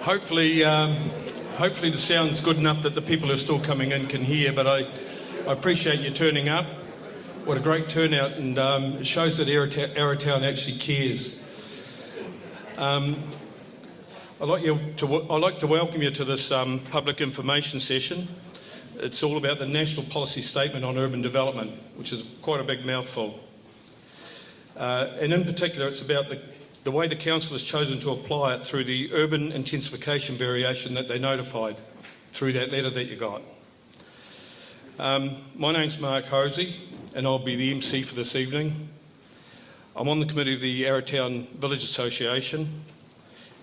Hopefully the sound's good enough that the people who are still coming in can hear, but I appreciate you turning up. What a great turnout, and it shows that Arrowtown actually cares. I'd like to welcome you to this public information session. It's all about the National Policy Statement on Urban Development, which is quite a big mouthful. And in particular, it's about the way the Council has chosen to apply it through the urban intensification variation that they notified through that letter that you got. My name's Mark Hosey, and I'll be the MC for this evening. I'm on the committee of the Arrowtown Village Association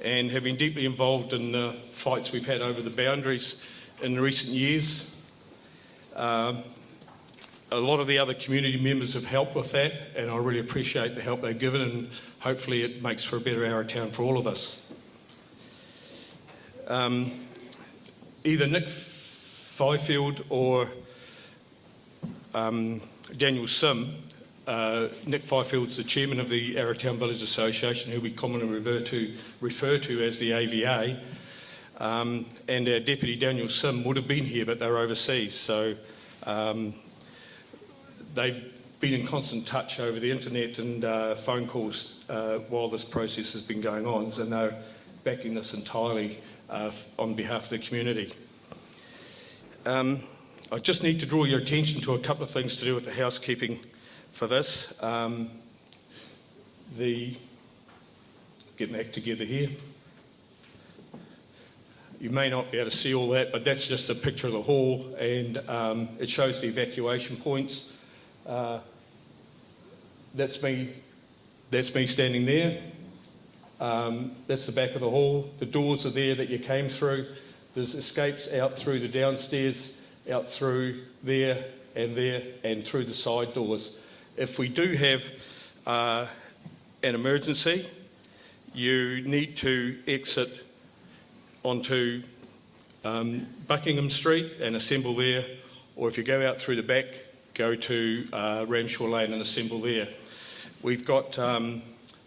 and have been deeply involved in the fights we've had over the boundaries in recent years. A lot of the other community members have helped with that, and I really appreciate the help they've given, and hopefully it makes for a better Arrowtown for all of us. Either Nick Fifield or Daniel Sim. Nick Fifield's the chairman of the Arrowtown Village Association, who we commonly refer to as the AVA, and our deputy Daniel Sim would have been here, but they're overseas, so they've been in constant touch over the internet and phone calls while this process has been going on, and they're backing this entirely on behalf of the community. I just need to draw your attention to a couple of things to do with the housekeeping for this. Get back together here. You may not be able to see all that, but that's just a picture of the hall, and it shows the evacuation points. That's me standing there. That's the back of the hall. The doors are there that you came through. There's escapes out through the downstairs, out through there, and through the side doors. If we do have an emergency, you need to exit onto Buckingham Street and assemble there, or if you go out through the back, go to Ramshaw Lane and assemble there. We've got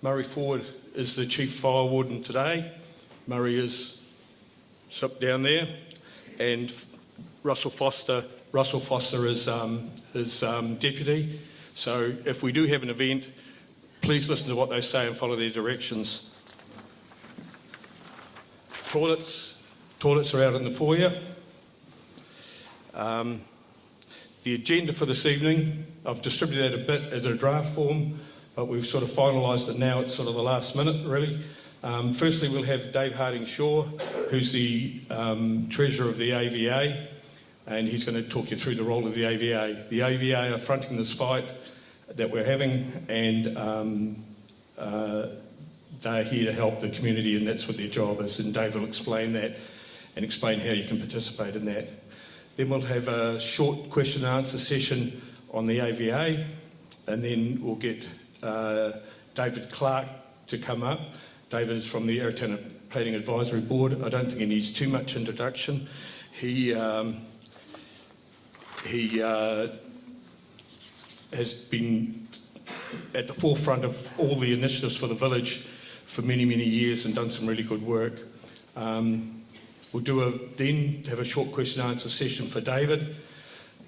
Murray Ford is the chief fire warden today. Murray is down there, and Russell Foster is his deputy. So if we do have an event, please listen to what they say and follow their directions. Toilets are out in the foyer. The agenda for this evening, I've distributed that a bit as a draft form, but we've sort of finalised it now. It's sort of the last minute, really. Firstly, we'll have Dave Harding-Shaw, who's the treasurer of the AVA, and he's going to talk you through the role of the AVA. The AVA are fronting this fight that we're having, and they're here to help the community, and that's what their job is, and Dave will explain that and explain how you can participate in that. Then we'll have a short question and answer session on the AVA, and then we'll get David Clark to come up. David is from the Arrowtown Planning Advisory Board. I don't think he needs too much introduction. He has been at the forefront of all the initiatives for the village for many, many years and done some really good work. We'll then have a short question and answer session for David.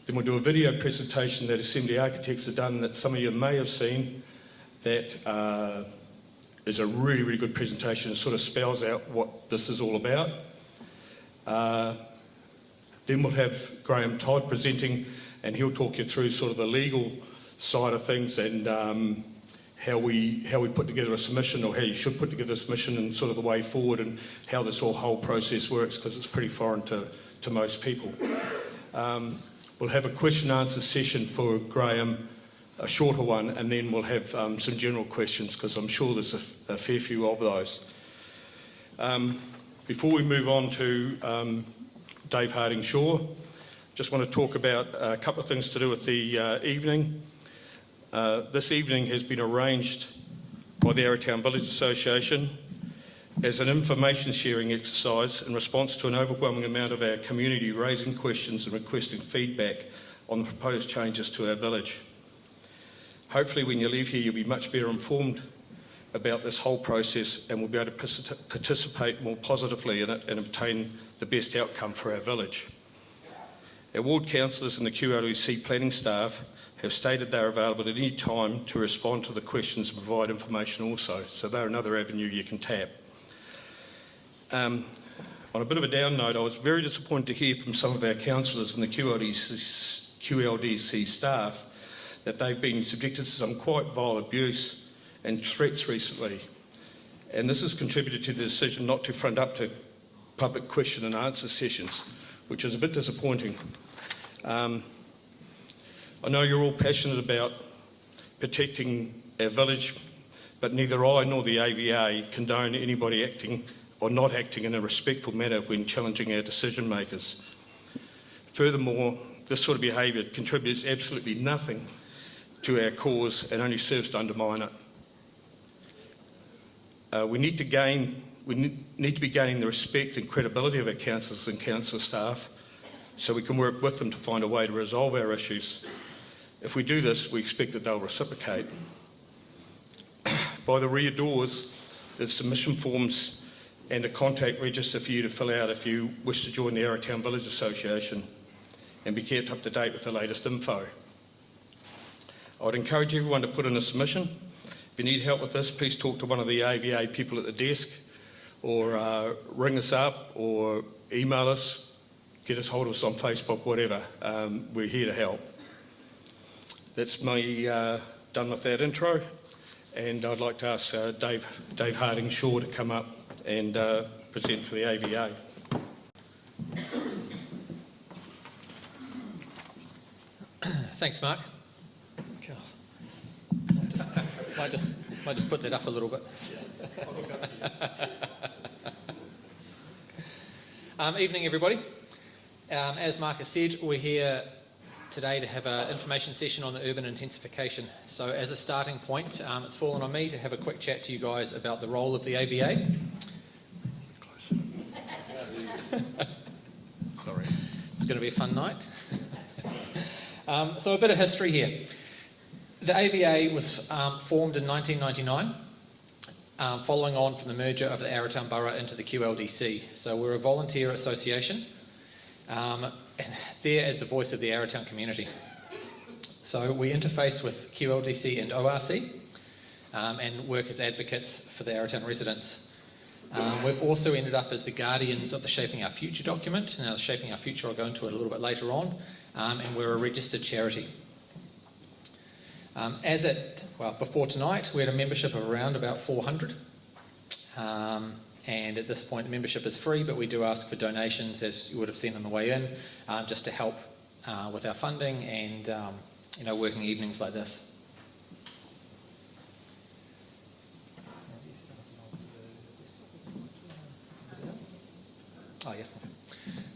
Then we'll do a video presentation that Assembly Architects have done that some of you may have seen. That is a really, really good presentation and sort of spells out what this is all about. Then we'll have Graham Todd presenting, and he'll talk you through sort of the legal side of things and how we put together a submission, or how you should put together a submission, and sort of the way forward and how this whole process works, because it's pretty foreign to most people. We'll have a question and answer session for Graham, a shorter one, and then we'll have some general questions, because I'm sure there's a fair few of those. Before we move on to Dave Harding-Shaw, just want to talk about a couple of things to do with the evening. This evening has been arranged by the Arrowtown Village Association as an information sharing exercise in response to an overwhelming amount of our community raising questions and requesting feedback on the proposed changes to our village. Hopefully when you leave here you'll be much better informed about this whole process, and we'll be able to participate more positively in it and obtain the best outcome for our village. Our ward councillors and the QLDC planning staff have stated they're available at any time to respond to the questions and provide information also, so they're another avenue you can tap. On a bit of a down note, I was very disappointed to hear from some of our councillors and the QLDC staff that they've been subjected to some quite vile abuse and threats recently, and this has contributed to the decision not to front up to public question and answer sessions, which is a bit disappointing. I know you're all passionate about protecting our village, but neither I nor the AVA condone anybody acting or not acting in a respectful manner when challenging our decision makers. Furthermore, this sort of behaviour contributes absolutely nothing to our cause and only serves to undermine it. We need to be gaining the respect and credibility of our councillors and council staff so we can work with them to find a way to resolve our issues. If we do this, we expect that they'll reciprocate. By the rear doors, there's submission forms and a contact register for you to fill out if you wish to join the Arrowtown Village Association and be kept up to date with the latest info. I would encourage everyone to put in a submission. If you need help with this, please talk to one of the AVA people at the desk, or ring us up or email us, get us hold of us on Facebook, whatever. We're here to help. That's me done with that intro, and I'd like to ask Dave Harding-Shaw to come up and present for the AVA. Thanks, Mark. Might just put that up a little bit. Evening, everybody. As Mark has said, we're here today to have an information session on the urban intensification. So as a starting point, it's fallen on me to have a quick chat to you guys about the role of the AVA. Sorry. It's going to be a fun night. So a bit of history here. The AVA was formed in 1999, following on from the merger of the Arrowtown Borough into the QLDC. So we're a volunteer association, and there as the voice of the Arrowtown community. So we interface with QLDC and ORC and work as advocates for the Arrowtown residents. We've also ended up as the guardians of the Shaping Our Future document. Now, the Shaping Our Future, I'll go into it a little bit later on, and we're a registered charity. Before tonight, we had a membership of around about 400. And at this point, the membership is free, but we do ask for donations, as you would have seen on the way in, just to help with our funding and working evenings like this. Oh, yes.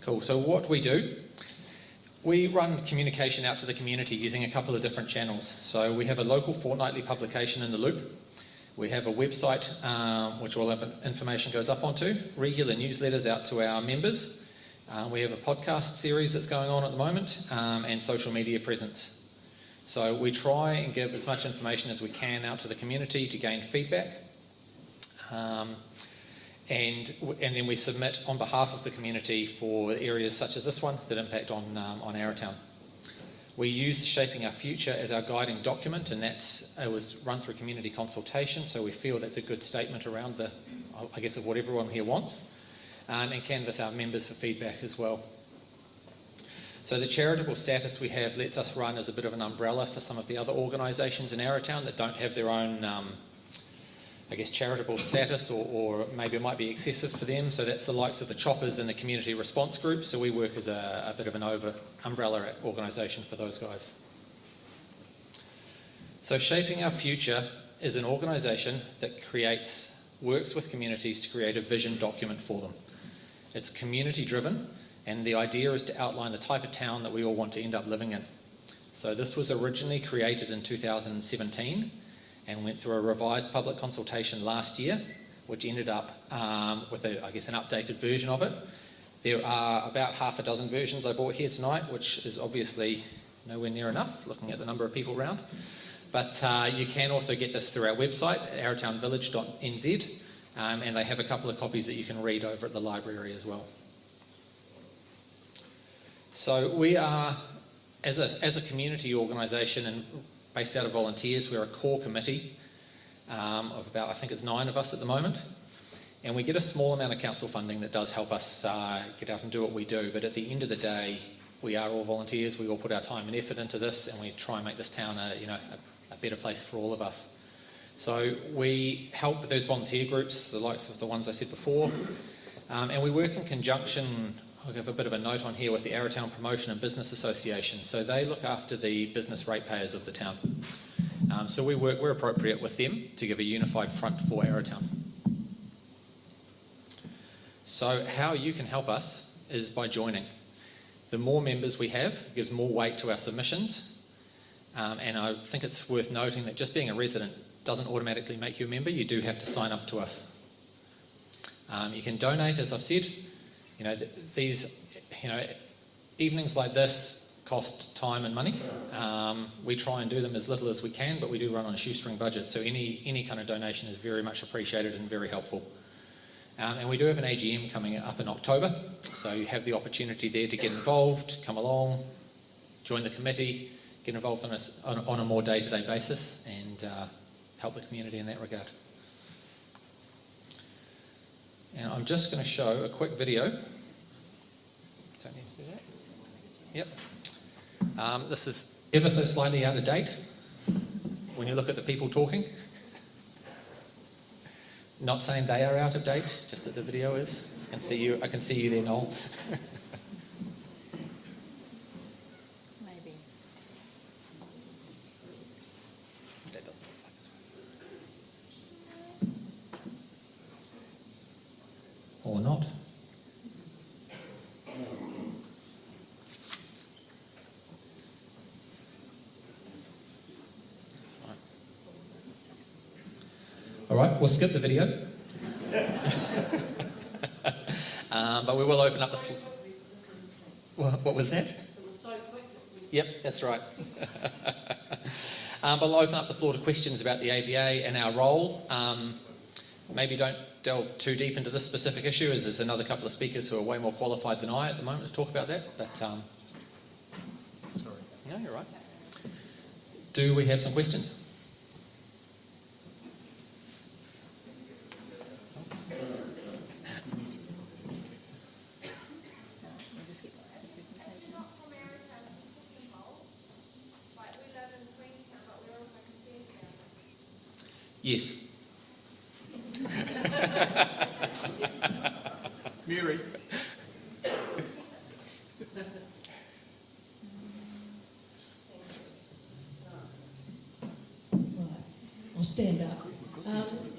Cool. So what we do, we run communication out to the community using a couple of different channels. So we have a local fortnightly publication in the Loop. We have a website which all of information goes up onto, regular newsletters out to our members. We have a podcast series that's going on at the moment, and social media presence. So we try and give as much information as we can out to the community to gain feedback. And then we submit on behalf of the community for areas such as this one that impact on Arrowtown. We use Shaping Our Future as our guiding document, and it was run through community consultation, so we feel that's a good statement around of what everyone here wants, and canvass our members for feedback as well. So the charitable status we have lets us run as a bit of an umbrella for some of the other organisations in Arrowtown that don't have their own charitable status, or maybe it might be excessive for them. So that's the likes of the Choppers and the Community Response Group. So we work as a bit of an umbrella organisation for those guys. So Shaping Our Future is an organisation that works with communities to create a vision document for them. It's community driven, and the idea is to outline the type of town that we all want to end up living in. So this was originally created in 2017, and went through a revised public consultation last year, which ended up with an updated version of it. There are about half a dozen versions I brought here tonight, which is obviously nowhere near enough, looking at the number of people around. But you can also get this through our website, arrowtownvillage.nz, and they have a couple of copies that you can read over at the library as well. So we are, as a community organisation and based out of volunteers, we're a core committee of about, I think it's 9 of us at the moment. And we get a small amount of council funding that does help us get out and do what we do. But at the end of the day, we are all volunteers. We all put our time and effort into this, and we try and make this town a better place for all of us. So we help those volunteer groups, the likes of the ones I said before, and we work in conjunction. I'll give a bit of a note on here with the Arrowtown Promotion and Business Association. So they look after the business ratepayers of the town. So we're appropriate with them to give a unified front for Arrowtown. So how you can help us is by joining. The more members we have gives more weight to our submissions, and I think it's worth noting that just being a resident doesn't automatically make you a member. You do have to sign up to us. You can donate, as I've said. These evenings like this cost time and money. We try and do them as little as we can, but we do run on a shoestring budget, so any kind of donation is very much appreciated and very helpful. And we do have an AGM coming up in October, so you have the opportunity there to get involved, come along, join the committee, get involved on a more day-to-day basis, and help the community in that regard. And I'm just going to show a quick video. Don't need to do that. Yep. This is ever so slightly out of date when you look at the people talking. Not saying they are out of date, just that the video is. I can see you there, Noel. Maybe. That doesn't look like it's right. Or not. All right, we'll skip the video. But we will open up the floor. What was that? It was so quick. Yep, that's right. But we'll open up the floor to questions about the AVA and our role. Maybe don't delve too deep into this specific issue, as there's another couple of speakers who are way more qualified than I at the moment to talk about that. But sorry. No, you're right. Do we have some questions? Yes. Mary. I'll stand up.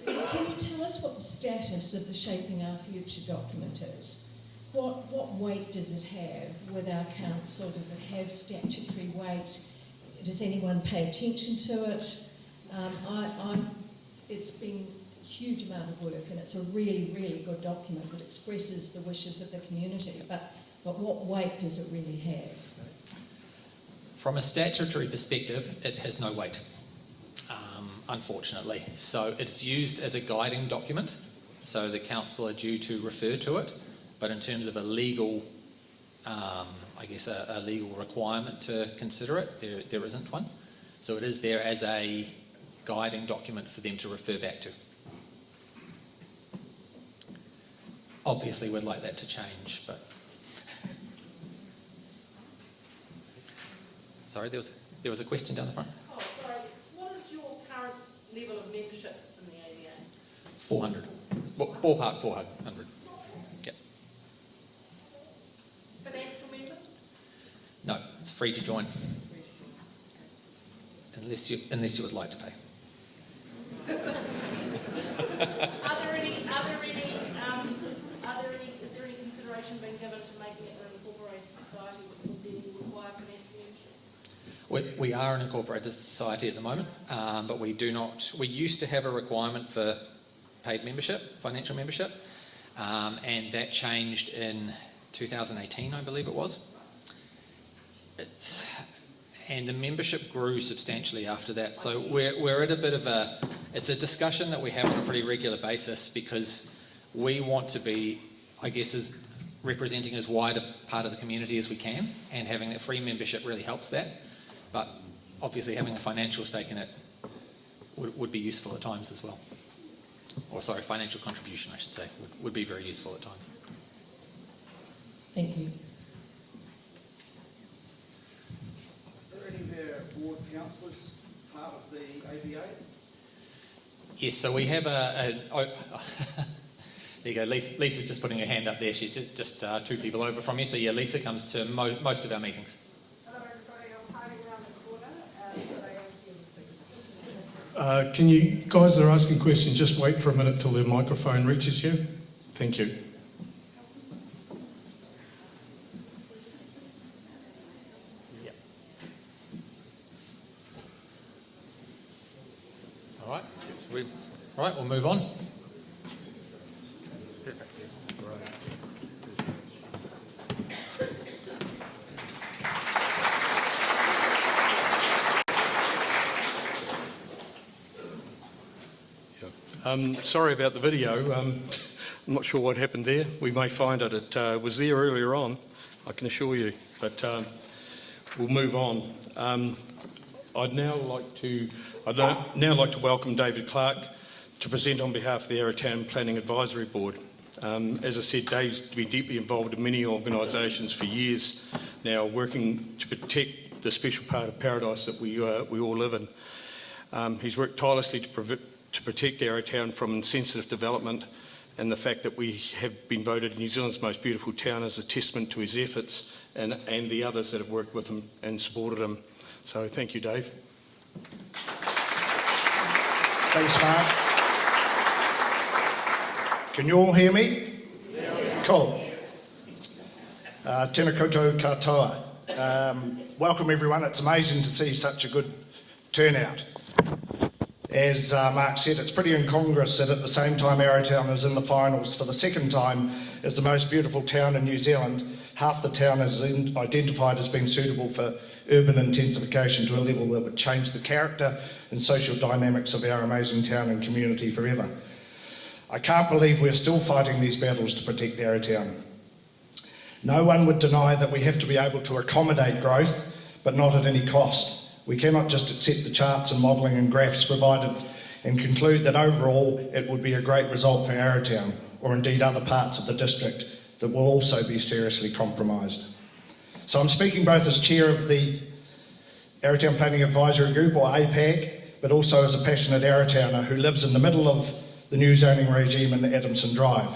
Can you tell us what the status of the Shaping Our Future document is? What weight does it have with our council? Does it have statutory weight? Does anyone pay attention to it? It's been a huge amount of work, and it's a really, really good document that expresses the wishes of the community. But what weight does it really have? From a statutory perspective, it has no weight, unfortunately. So it's used as a guiding document, so the council are due to refer to it. But in terms of a legal, a legal requirement to consider it, there isn't one. So it is there as a guiding document for them to refer back to. Obviously, we'd like that to change, but... Sorry, there was a question down the front. Oh, sorry. What is your current level of membership in the AVA? 400. Ballpark 400. Yep. Financial members? No, it's free to join. Unless you would like to pay. Is there any consideration being given to making it an incorporated society which will then require financial membership? We are an incorporated society at the moment, but we do not. We used to have a requirement for paid membership, financial membership, and that changed in 2018, I believe it was. and the membership grew substantially after that. So we're at a bit of it's a discussion that we have on a pretty regular basis, because we want to be, I guess, as representing as wide a part of the community as we can, and having that free membership really helps that. But obviously having a financial stake in it would be useful at times as well. Or sorry, financial contribution, I should say, would be very useful at times. Thank you. Are any of our ward councillors part of the AVA? Yes, so we have there you go, Lisa's just putting her hand up there. She's just 2 people over from you. So yeah, Lisa comes to most of our meetings. Hello everybody, I'm hiding around the corner, but I am here. Can you guys that are asking questions just wait for a minute till the microphone reaches you? Thank you. All right, we'll move on. Sorry about the video. I'm not sure what happened there. We may find it. It was there earlier on, I can assure you. But we'll move on. I'd now like to welcome David Clark to present on behalf of the Arrowtown Planning Advisory Board. As I said, Dave's been deeply involved in many organisations for years now, working to protect the special part of paradise that we all live in. He's worked tirelessly to protect Arrowtown from insensitive development, and the fact that we have been voted New Zealand's most beautiful town is a testament to his efforts and the others that have worked with him and supported him. So thank you, Dave. Thanks, Mark. Can you all hear me? Yeah. Cool. Tēnā koutou katoa. Welcome everyone. It's amazing to see such a good turnout. As Mark said, it's pretty incongruous that at the same time Arrowtown is in the finals for the second time as the most beautiful town in New Zealand, half the town is identified as being suitable for urban intensification to a level that would change the character and social dynamics of our amazing town and community forever. I can't believe we're still fighting these battles to protect Arrowtown. No one would deny that we have to be able to accommodate growth, but not at any cost. We cannot just accept the charts and modelling and graphs provided and conclude that overall it would be a great result for Arrowtown, or indeed other parts of the district that will also be seriously compromised. So I'm speaking both as chair of the Arrowtown Planning Advisory Group, or APAG, but also as a passionate Arrowtowner who lives in the middle of the new zoning regime in Adamson Drive.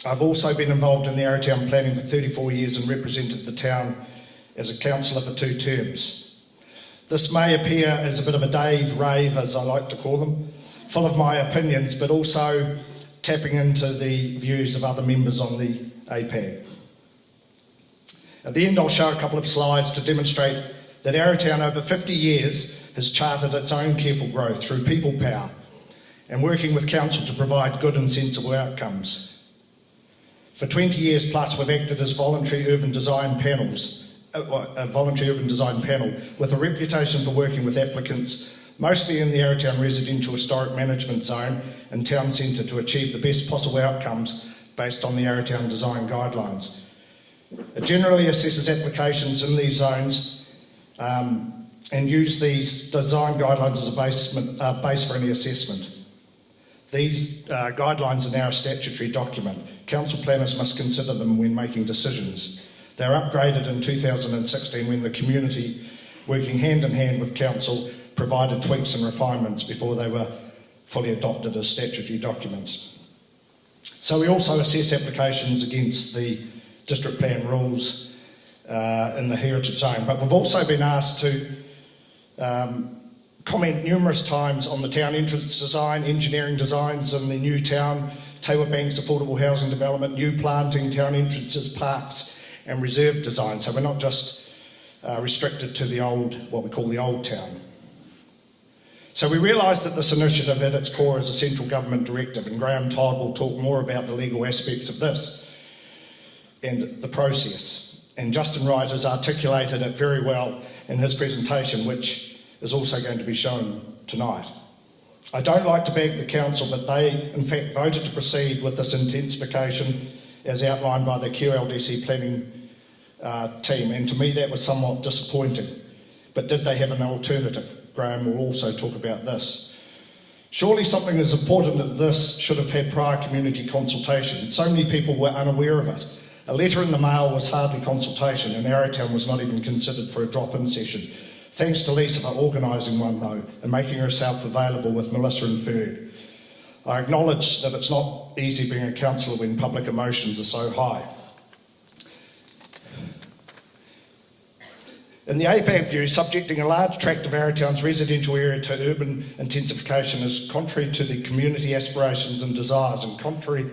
I've also been involved in the Arrowtown planning for 34 years and represented the town as a councillor for 2 terms. This may appear as a bit of a Dave rave, as I like to call them, full of my opinions, but also tapping into the views of other members on the APAG. At the end, I'll show a couple of slides to demonstrate that Arrowtown over 50 years has charted its own careful growth through people power and working with council to provide good and sensible outcomes. For 20 years plus, we've acted as voluntary urban design panels, a voluntary urban design panel with a reputation for working with applicants, mostly in the Arrowtown Residential Historic Management Zone and Town Centre, to achieve the best possible outcomes based on the Arrowtown Design Guidelines. It generally assesses applications in these zones and use these design guidelines as a base for any assessment. These guidelines are now a statutory document. Council planners must consider them when making decisions. They were upgraded in 2016 when the community, working hand in hand with council, provided tweaks and refinements before they were fully adopted as statutory documents. So we also assess applications against the district plan rules in the heritage zone, but we've also been asked to comment numerous times on the town entrance design, engineering designs in the new town, Taylor Banks affordable housing development, new planting, town entrances, parks and reserve design. So we're not just restricted to the old, what we call the old town. So we realise that this initiative at its core is a central government directive, and Graham Todd will talk more about the legal aspects of this and the process. And Justin Wright has articulated it very well in his presentation, which is also going to be shown tonight. I don't like to bag the council, but they in fact voted to proceed with this intensification as outlined by the QLDC planning team, and to me that was somewhat disappointing. But did they have an alternative? Graham will also talk about this. Surely something as important as this should have had prior community consultation. So many people were unaware of it. A letter in the mail was hardly consultation, and Arrowtown was not even considered for a drop-in session. Thanks to Lisa for organising one though, and making herself available with Melissa and Ferg. I acknowledge that it's not easy being a councillor when public emotions are so high. In the AVA view, subjecting a large tract of Arrowtown's residential area to urban intensification is contrary to the community aspirations and desires, and contrary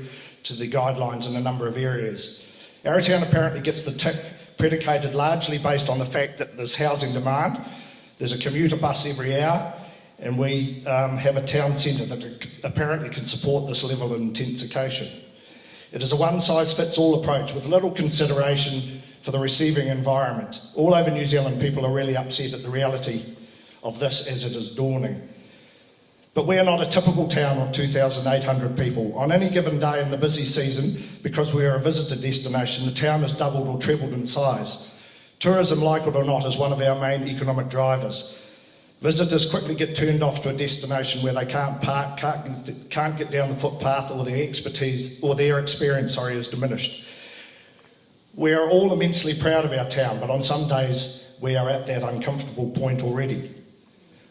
to the guidelines in a number of areas. Arrowtown apparently gets the tick predicated largely based on the fact that there's housing demand, there's a commuter bus every hour, and we have a town centre that apparently can support this level of intensification. It is a one-size-fits-all approach with little consideration for the receiving environment. All over New Zealand, people are really upset at the reality of this as it is dawning. But we are not a typical town of 2,800 people. On any given day in the busy season, because we are a visitor destination, the town has doubled or trebled in size. Tourism, like it or not, is one of our main economic drivers. Visitors quickly get turned off to a destination where they can't park, can't get down the footpath, or their expertise or their experience is diminished. We are all immensely proud of our town, but on some days we are at that uncomfortable point already.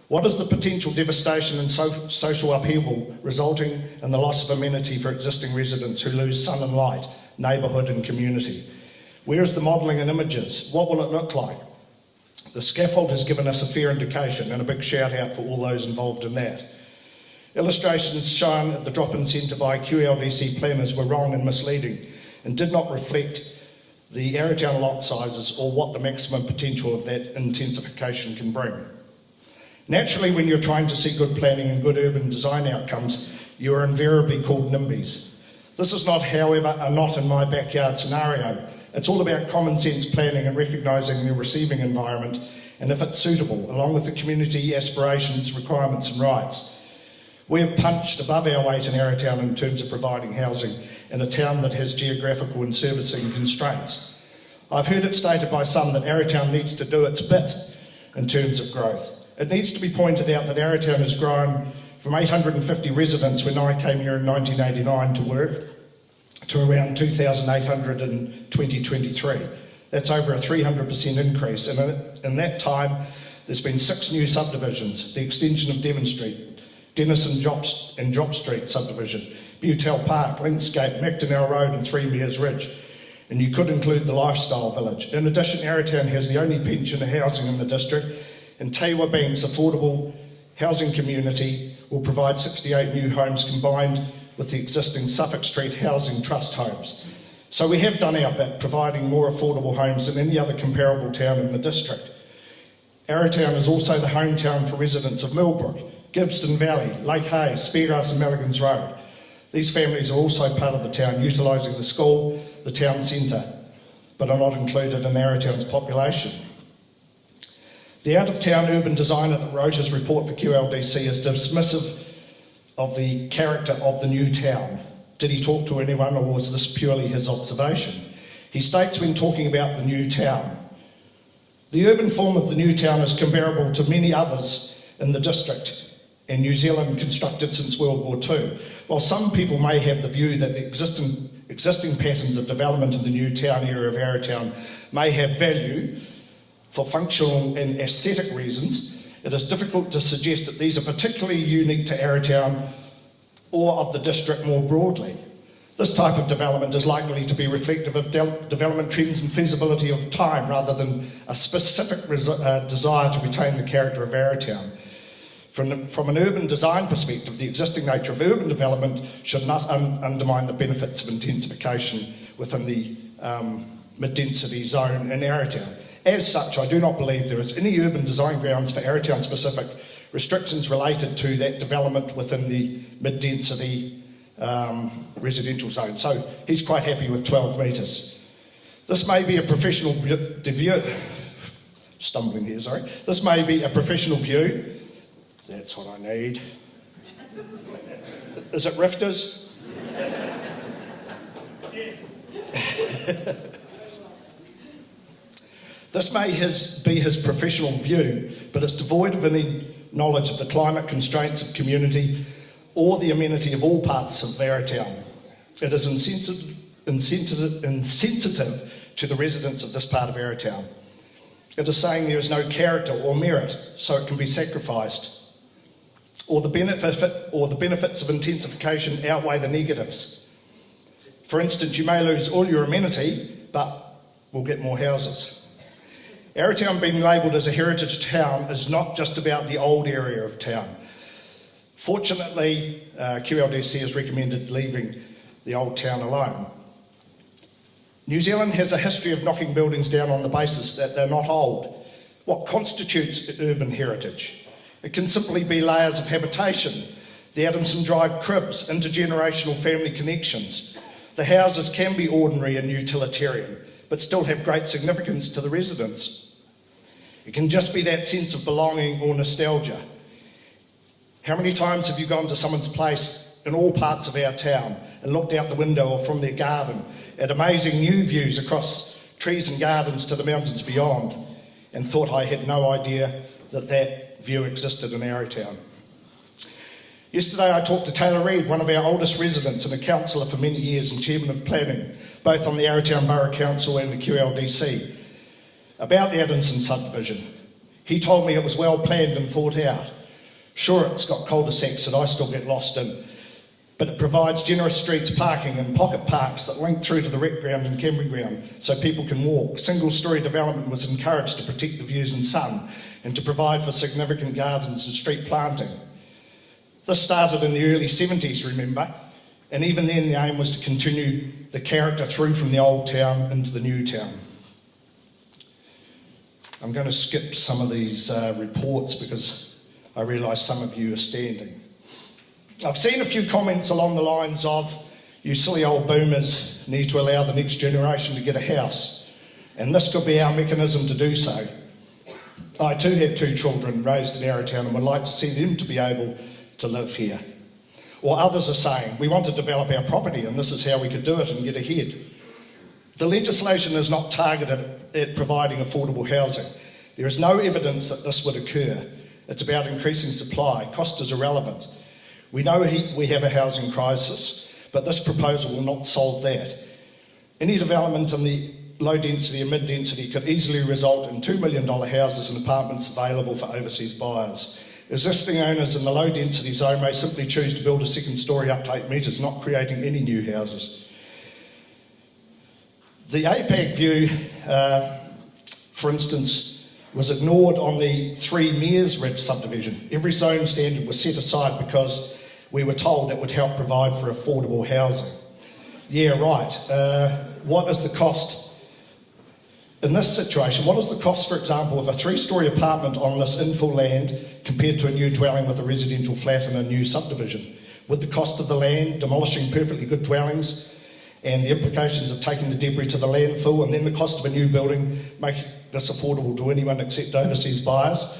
What is the potential devastation and social upheaval resulting in the loss of amenity for existing residents who lose sun and light, neighbourhood and community? Where is the modelling and images? What will it look like? The scaffold has given us a fair indication, and a big shout out for all those involved in that. Illustrations shown at the drop-in centre by QLDC planners were wrong and misleading and did not reflect the Arrowtown lot sizes or what the maximum potential of that intensification can bring. Naturally, when you're trying to see good planning and good urban design outcomes, you are invariably called NIMBYs. This is not, however, a not in my backyard scenario. It's all about common sense planning and recognising the receiving environment, and if it's suitable, along with the community aspirations, requirements and rights. We have punched above our weight in Arrowtown in terms of providing housing in a town that has geographical and servicing constraints. I've heard it stated by some that Arrowtown needs to do its bit in terms of growth. It needs to be pointed out that Arrowtown has grown from 850 residents when I came here in 1989 to work to around 2,800 in 2023. That's over a 300% increase, and in that time there's been 6 new subdivisions, the extension of Devon Street, Denison and Job Street subdivision, Butel Park, Linkscape, McDonnell Road and 3 Mears Ridge, and you could include the Lifestyle Village. In addition, Arrowtown has the only pensioner housing in the district, and Tewa Bank's affordable housing community will provide 68 new homes combined with the existing Suffolk Street Housing Trust homes. So we have done our bit, providing more affordable homes than any other comparable town in the district. Arrowtown is also the hometown for residents of Millbrook, Gibston Valley, Lake Hayes, Speargrass and Milligan's Road. These families are also part of the town, utilising the school, the town centre, but are not included in Arrowtown's population. The out-of-town urban designer that wrote his report for QLDC is dismissive of the character of the new town. Did he talk to anyone, or was this purely his observation? He states when talking about the new town, the urban form of the new town is comparable to many others in the district and New Zealand constructed since World War II. While some people may have the view that the existing patterns of development in the new town area of Arrowtown may have value for functional and aesthetic reasons, it is difficult to suggest that these are particularly unique to Arrowtown or of the district more broadly. This type of development is likely to be reflective of development trends and feasibility of time rather than a specific desire to retain the character of Arrowtown. From an urban design perspective, the existing nature of urban development should not undermine the benefits of intensification within the mid-density zone in Arrowtown. As such, I do not believe there is any urban design grounds for Arrowtown-specific restrictions related to that development within the mid-density residential zone. So he's quite happy with 12 metres. This may be a professional stumbling here, sorry. This may be a professional view. That's what I need. Is it rifters? This may be his professional view, but it's devoid of any knowledge of the climate constraints of community or the amenity of all parts of Arrowtown. It is insensitive to the residents of this part of Arrowtown. It is saying there is no character or merit, so it can be sacrificed. Or the benefits of intensification outweigh the negatives. For instance, you may lose all your amenity, but we'll get more houses. Arrowtown being labelled as a heritage town is not just about the old area of town. Fortunately, QLDC has recommended leaving the old town alone. New Zealand has a history of knocking buildings down on the basis that they're not old. What constitutes urban heritage? It can simply be layers of habitation, the Adamson Drive cribs, intergenerational family connections. The houses can be ordinary and utilitarian, but still have great significance to the residents. It can just be that sense of belonging or nostalgia. How many times have you gone to someone's place in all parts of our town and looked out the window or from their garden at amazing new views across trees and gardens to the mountains beyond and thought I had no idea that view existed in Arrowtown? Yesterday I talked to Taylor Reid, one of our oldest residents and a councillor for many years and chairman of planning, both on the Arrowtown Borough Council and the QLDC, about the Adamson subdivision. He told me it was well planned and thought out. Sure, it's got cul-de-sacs that I still get lost in, but it provides generous streets, parking and pocket parks that link through to the rec ground and camping ground so people can walk. Single-storey development was encouraged to protect the views and sun and to provide for significant gardens and street planting. This started in the early 70s, remember, and even then the aim was to continue the character through from the old town into the new town. I'm going to skip some of these reports because I realise some of you are standing. I've seen a few comments along the lines of, you silly old boomers need to allow the next generation to get a house, and this could be our mechanism to do so. I too have 2 children raised in Arrowtown and would like to see them to be able to live here. Or others are saying, we want to develop our property and this is how we could do it and get ahead. The legislation is not targeted at providing affordable housing. There is no evidence that this would occur. It's about increasing supply. Cost is irrelevant. We know we have a housing crisis, but this proposal will not solve that. Any development in the low density and mid density could easily result in $2 million houses and apartments available for overseas buyers. Existing owners in the low density zone may simply choose to build a second story up to 8 metres, not creating any new houses. The APAC view, for instance, was ignored on the 3 Mears Ridge subdivision. Every zone standard was set aside because we were told it would help provide for affordable housing. Yeah, right. What is the cost? In this situation, what is the cost, for example, of a 3-storey apartment on this infill land compared to a new dwelling with a residential flat in a new subdivision? With the cost of the land, demolishing perfectly good dwellings, and the implications of taking the debris to the landfill, and then the cost of a new building, making this affordable to anyone except overseas buyers.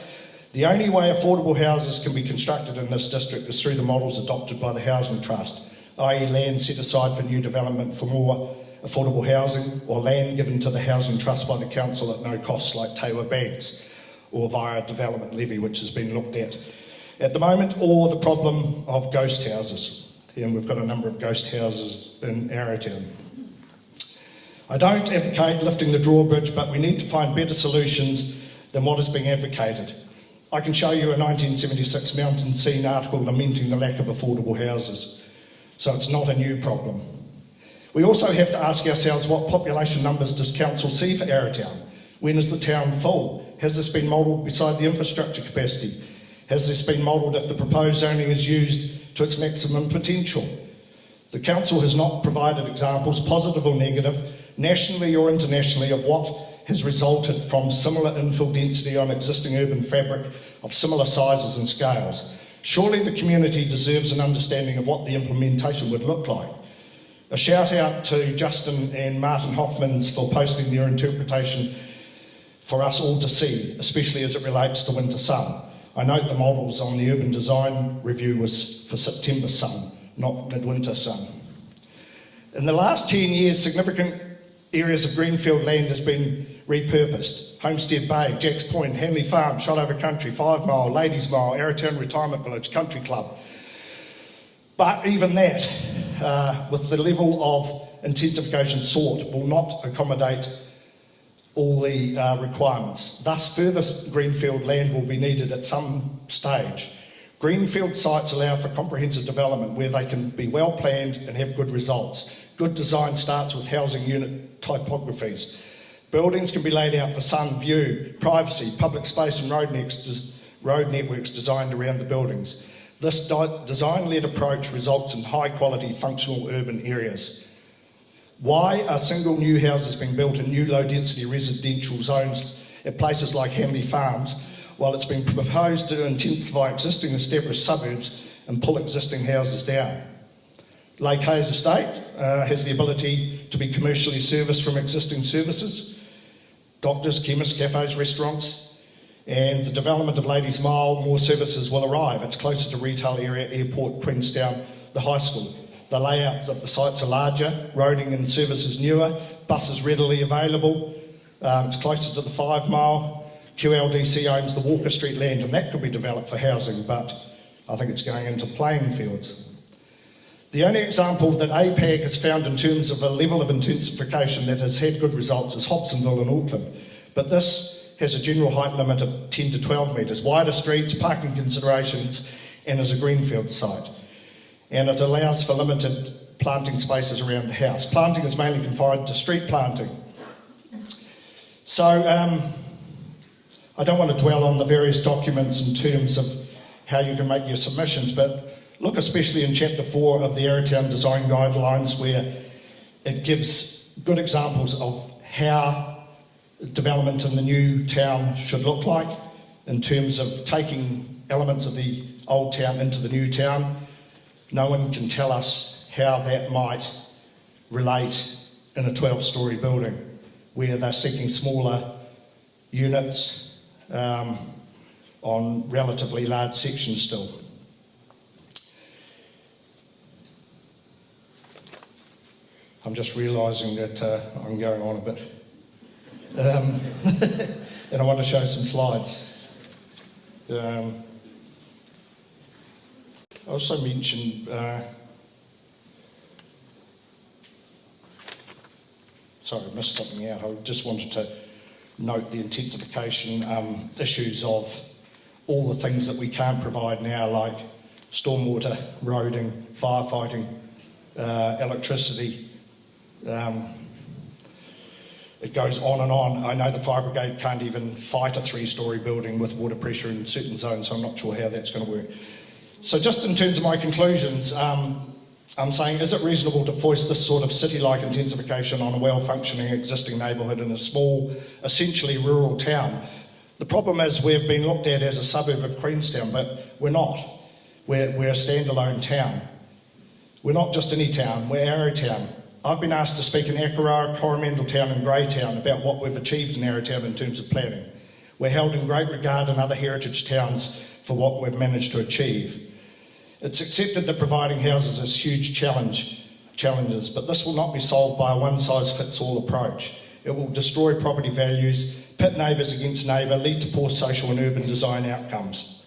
The only way affordable houses can be constructed in this district is through the models adopted by the Housing Trust, i.e. land set aside for new development for more affordable housing, or land given to the Housing Trust by the council at no cost, like Tawa Banks, or via a development levy, which has been looked at the moment, or the problem of ghost houses. And we've got a number of ghost houses in Arrowtown. I don't advocate lifting the drawbridge, but we need to find better solutions than what is being advocated. I can show you a 1976 Mountain Scene article lamenting the lack of affordable houses, so it's not a new problem. We also have to ask ourselves, what population numbers does council see for Arrowtown? When is the town full? Has this been modelled beside the infrastructure capacity? Has this been modelled if the proposed zoning is used to its maximum potential? The council has not provided examples, positive or negative, nationally or internationally, of what has resulted from similar infill density on existing urban fabric of similar sizes and scales. Surely the community deserves an understanding of what the implementation would look like. A shout out to Justin and Martin Hoffmans for posting their interpretation for us all to see, especially as it relates to winter sun. I note the models on the urban design review was for September sun, not midwinter sun. In the last 10 years, significant areas of greenfield land has been repurposed. Homestead Bay, Jacks Point, Hanley Farm, Shotover Country, 5 Mile, Ladies Mile, Arrowtown Retirement Village, Country Club. But even that, with the level of intensification sought, will not accommodate all the requirements. Thus, further greenfield land will be needed at some stage. Greenfield sites allow for comprehensive development where they can be well planned and have good results. Good design starts with housing unit typographies. Buildings can be laid out for sun, view, privacy, public space and road networks designed around the buildings. This design-led approach results in high-quality functional urban areas. Why are single new houses being built in new low-density residential zones at places like Hamley Farms, while it's been proposed to intensify existing established suburbs and pull existing houses down? Lake Hayes Estate has the ability to be commercially serviced from existing services, doctors, chemists, cafes, restaurants, and the development of Ladies Mile, more services will arrive. It's closer to retail area, airport, Queenstown, the high school. The layouts of the sites are larger, roading and services newer, buses readily available. It's closer to the 5 Mile. QLDC owns the Walker Street land, and that could be developed for housing, but I think it's going into playing fields. The only example that APAG has found in terms of a level of intensification that has had good results is Hobsonville in Auckland, but this has a general height limit of 10 to 12 metres, wider streets, parking considerations, and is a greenfield site. And it allows for limited planting spaces around the house. Planting is mainly confined to street planting. So I don't want to dwell on the various documents in terms of how you can make your submissions, but look especially in Chapter 4 of the Arrowtown Design Guidelines, where it gives good examples of how development in the new town should look like in terms of taking elements of the old town into the new town. No one can tell us how that might relate in a 12-storey building where they're seeking smaller units on relatively large sections still. I'm just realising that I'm going on a bit. And I want to show some slides. I also mentioned, sorry, I missed something out. I just wanted to note the intensification issues of all the things that we can't provide now, like stormwater, roading, firefighting, electricity. It goes on and on. I know the fire brigade can't even fight a 3-storey building with water pressure in certain zones, so I'm not sure how that's going to work. So just in terms of my conclusions, I'm saying, is it reasonable to foist this sort of city-like intensification on a well-functioning existing neighbourhood in a small, essentially rural town? The problem is we've been looked at as a suburb of Queenstown, but we're not. We're a standalone town. We're not just any town, we're Arrowtown. I've been asked to speak in Akurara, Coromandel Town and Greytown about what we've achieved in Arrowtown in terms of planning. We're held in great regard in other heritage towns for what we've managed to achieve. It's accepted that providing houses is huge challenges, but this will not be solved by a one-size-fits-all approach. It will destroy property values, pit neighbours against neighbour, lead to poor social and urban design outcomes.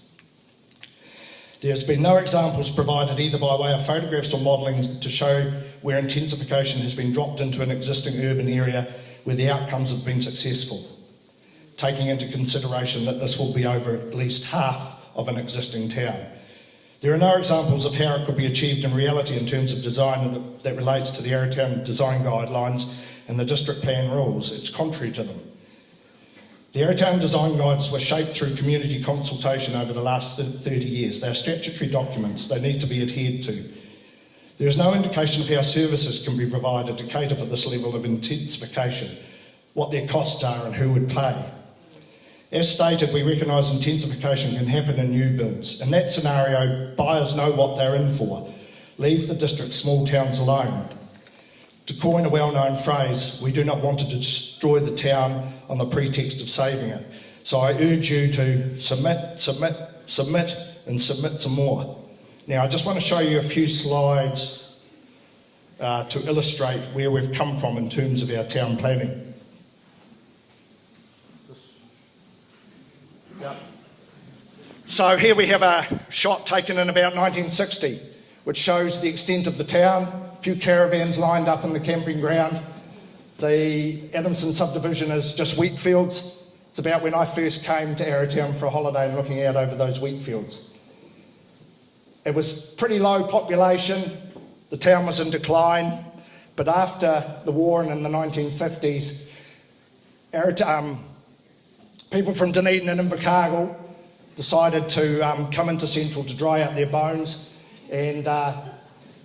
There's been no examples provided either by way of photographs or modelling to show where intensification has been dropped into an existing urban area where the outcomes have been successful, taking into consideration that this will be over at least half of an existing town. There are no examples of how it could be achieved in reality in terms of design that relates to the Arrowtown Design Guidelines and the district plan rules. It's contrary to them. The Arrowtown Design Guides were shaped through community consultation over the last 30 years. They're statutory documents. They need to be adhered to. There is no indication of how services can be provided to cater for this level of intensification, what their costs are and who would pay. As stated, we recognise intensification can happen in new builds. In that scenario, buyers know what they're in for. Leave the district's small towns alone. To coin a well-known phrase, we do not want to destroy the town on the pretext of saving it. So I urge you to submit some more. Now, I just want to show you a few slides to illustrate where we've come from in terms of our town planning. So here we have a shot taken in about 1960, which shows the extent of the town. A few caravans lined up in the camping ground. The Adamson subdivision is just wheat fields. It's about when I first came to Arrowtown for a holiday and looking out over those wheat fields. It was pretty low population. The town was in decline. But after the war and in the 1950s, people from Dunedin and Invercargill decided to come into Central to dry out their bones and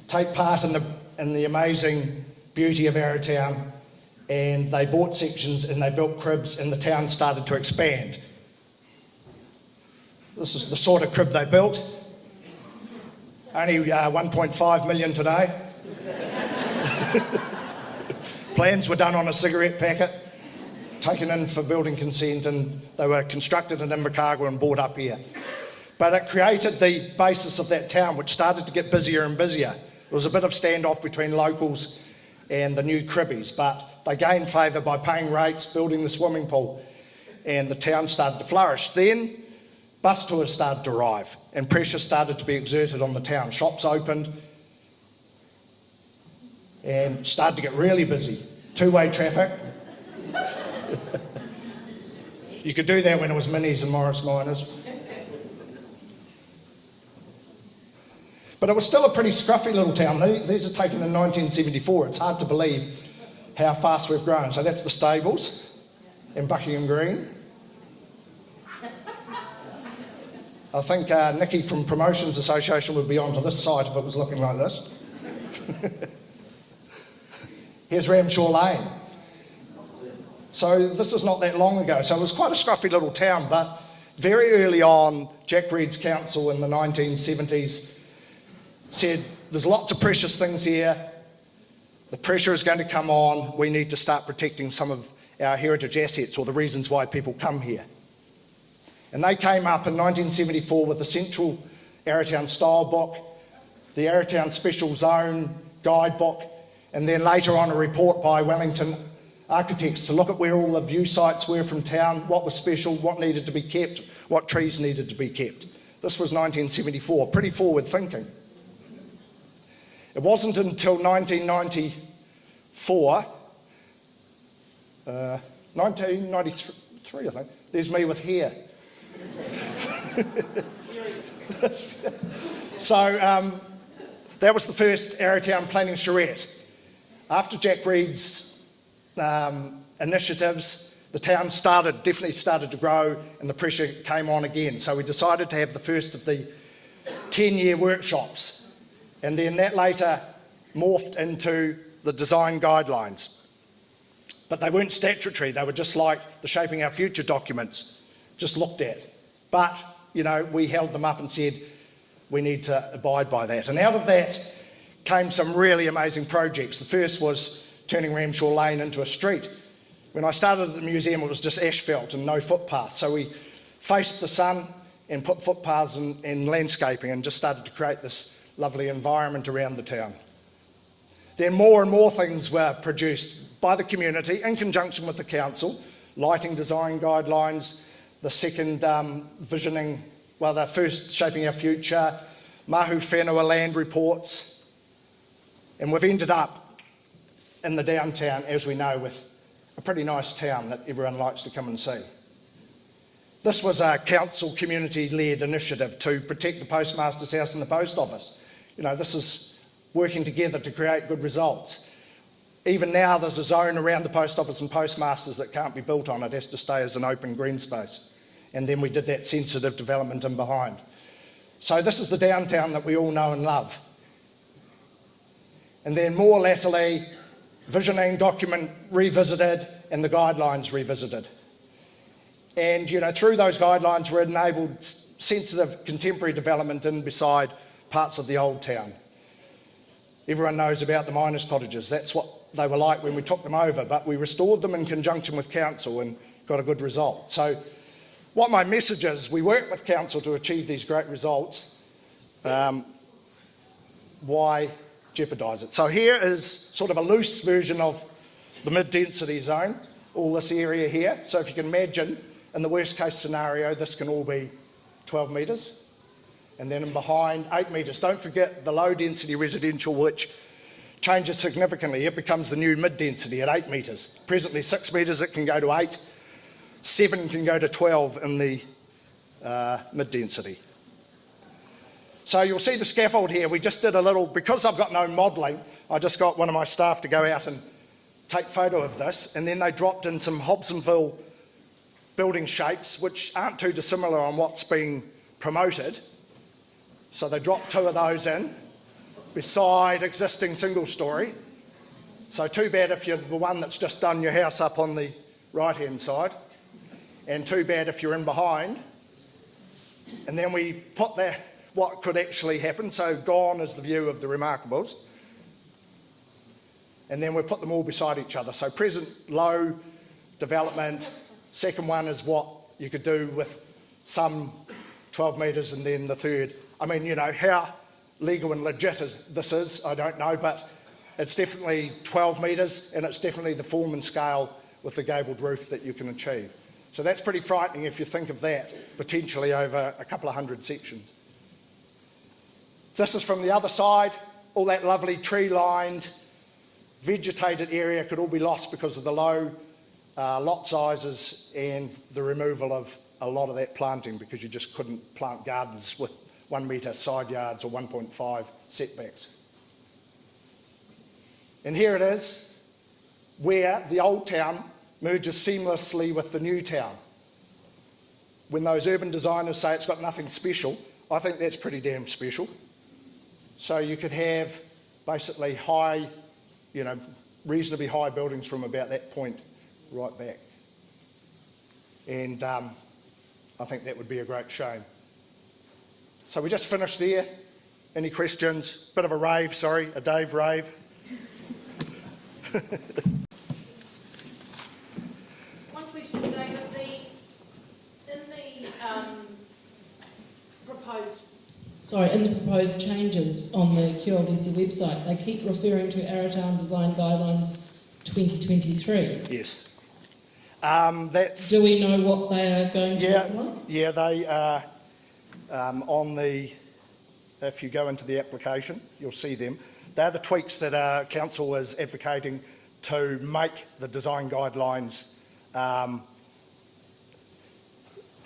take part in the amazing beauty of Arrowtown. And they bought sections and they built cribs and the town started to expand. This is the sort of crib they built. Only 1.5 million today. Plans were done on a cigarette packet, taken in for building consent, and they were constructed in Invercargill and brought up here. But it created the basis of that town, which started to get busier and busier. There was a bit of standoff between locals and the new cribbies, but they gained favour by paying rates, building the swimming pool, and the town started to flourish. Then bus tours started to arrive and pressure started to be exerted on the town. Shops opened and started to get really busy. Two-way traffic. You could do that when it was Minis and Morris Minors. But it was still a pretty scruffy little town. These are taken in 1974. It's hard to believe how fast we've grown. So that's the stables in Buckingham Green. I think Nikki from Promotions Association would be onto this site if it was looking like this. Here's Ramshaw Lane. So this is not that long ago. So it was quite a scruffy little town, but very early on, Jack Reed's council in the 1970s said, there's lots of precious things here. The pressure is going to come on. We need to start protecting some of our heritage assets or the reasons why people come here. And they came up in 1974 with the Central Arrowtown Style Book, the Arrowtown Special Zone Guidebook, and then later on a report by Wellington Architects to look at where all the view sites were from town, what was special, what needed to be kept, what trees needed to be kept. This was 1974, pretty forward thinking. It wasn't until 1993, I think, there's me with hair. So that was the first Arrowtown planning charrette. After Jack Reed's initiatives, the town definitely started to grow and the pressure came on again. So we decided to have the first of the 10-year workshops. And then that later morphed into the design guidelines. But they weren't statutory, they were just like the Shaping Our Future documents, just looked at. But, you know, we held them up and said, we need to abide by that. And out of that came some really amazing projects. The first was turning Ramshaw Lane into a street. When I started at the museum, it was just asphalt and no footpath. So we faced the sun and put footpaths and landscaping and just started to create this lovely environment around the town. Then more and more things were produced by the community in conjunction with the council, lighting design guidelines, the second the first Shaping Our Future, Mahu Whenua land reports, and we've ended up in the downtown, as we know, with a pretty nice town that everyone likes to come and see. This was a council community-led initiative to protect the postmaster's house and the post office. You know, this is working together to create good results. Even now, there's a zone around the post office and postmasters that can't be built on. It has to stay as an open green space. And then we did that sensitive development in behind. So this is the downtown that we all know and love. And then more latterly, visioning document revisited and the guidelines revisited. And, you know, through those guidelines were enabled sensitive contemporary development in beside parts of the old town. Everyone knows about the miners' cottages. That's what they were like when we took them over, but we restored them in conjunction with council and got a good result. So what my message is, we work with council to achieve these great results. Why jeopardise it? So here is sort of a loose version of the mid-density zone, all this area here. So if you can imagine, in the worst case scenario, this can all be 12 metres. And then in behind, 8 metres. Don't forget the low density residential, which changes significantly. It becomes the new mid-density at 8 metres. Presently 6 metres, it can go to 8. 7 can go to 12 in the mid-density. So you'll see the scaffold here. We just did a little, because I've got no modelling, I just got one of my staff to go out and take photo of this, and then they dropped in some Hobsonville building shapes, which aren't too dissimilar on what's being promoted. So they dropped 2 of those in, beside existing single story. So too bad if you're the one that's just done your house up on the right-hand side, and too bad if you're in behind. And then we put there what could actually happen. So gone is the view of the Remarkables. And then we put them all beside each other. So present low development. Second one is what you could do with some 12 metres, and then the third. I mean, you know, how legal and legit as this is, I don't know, but it's definitely 12 metres, and it's definitely the form and scale with the gabled roof that you can achieve. So that's pretty frightening if you think of that potentially over a couple of hundred sections. This is from the other side. All that lovely tree-lined, vegetated area could all be lost because of the low lot sizes and the removal of a lot of that planting, because you just couldn't plant gardens with 1 metre side yards or 1.5 setbacks. And here it is, where the old town merges seamlessly with the new town. When those urban designers say it's got nothing special, I think that's pretty damn special. So you could have basically high, you know, reasonably high buildings from about that point right back. And I think that would be a great shame. So we just finished there. Any questions? Bit of a rave, sorry, a Dave rave. One question, David. In the proposed changes on the QLDC website, they keep referring to Arrowtown Design Guidelines 2023. Yes. That's... Do we know what they are going to look like? Yeah, they are on the... If you go into the application, you'll see them. They're the tweaks that Council is advocating to make the design guidelines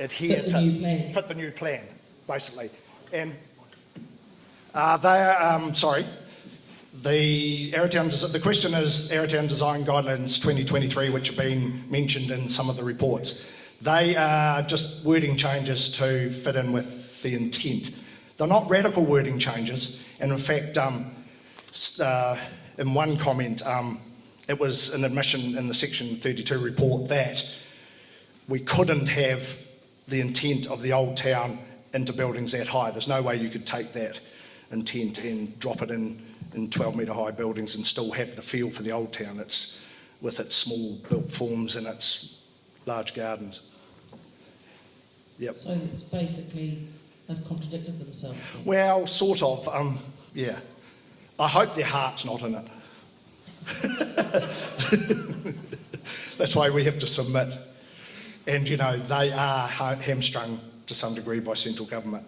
adhere fit the new plan. Fit the new plan, basically. And they are, sorry, the question is Arrowtown Design Guidelines 2023, which have been mentioned in some of the reports. They are just wording changes to fit in with the intent. They're not radical wording changes, and in fact, in one comment, it was an admission in the Section 32 report that we couldn't have the intent of the old town into buildings that high. There's no way you could take that intent and drop it in 12 metre high buildings and still have the feel for the old town. It's with its small built forms and its large gardens. Yep. So it's basically they've contradicted themselves then. Well, sort of, yeah. I hope their heart's not in it. That's why we have to submit. And, you know, they are hamstrung to some degree by central government.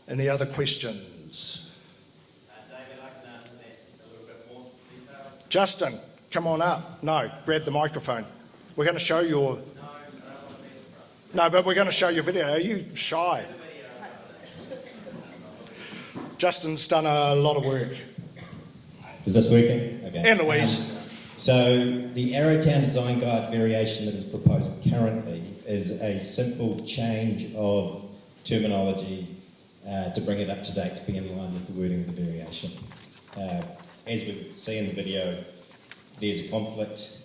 Any other questions? David, I can answer that a little bit more detail. Justin, come on up. No, grab the microphone. We're going to show your... No, but we're going to show your video. Are you shy? Justin's done a lot of work. Is this working? Okay. And Louise. So the Arrowtown Design Guide variation that is proposed currently is a simple change of terminology to bring it up to date to be in line with the wording of the variation. As we see in the video, there's a conflict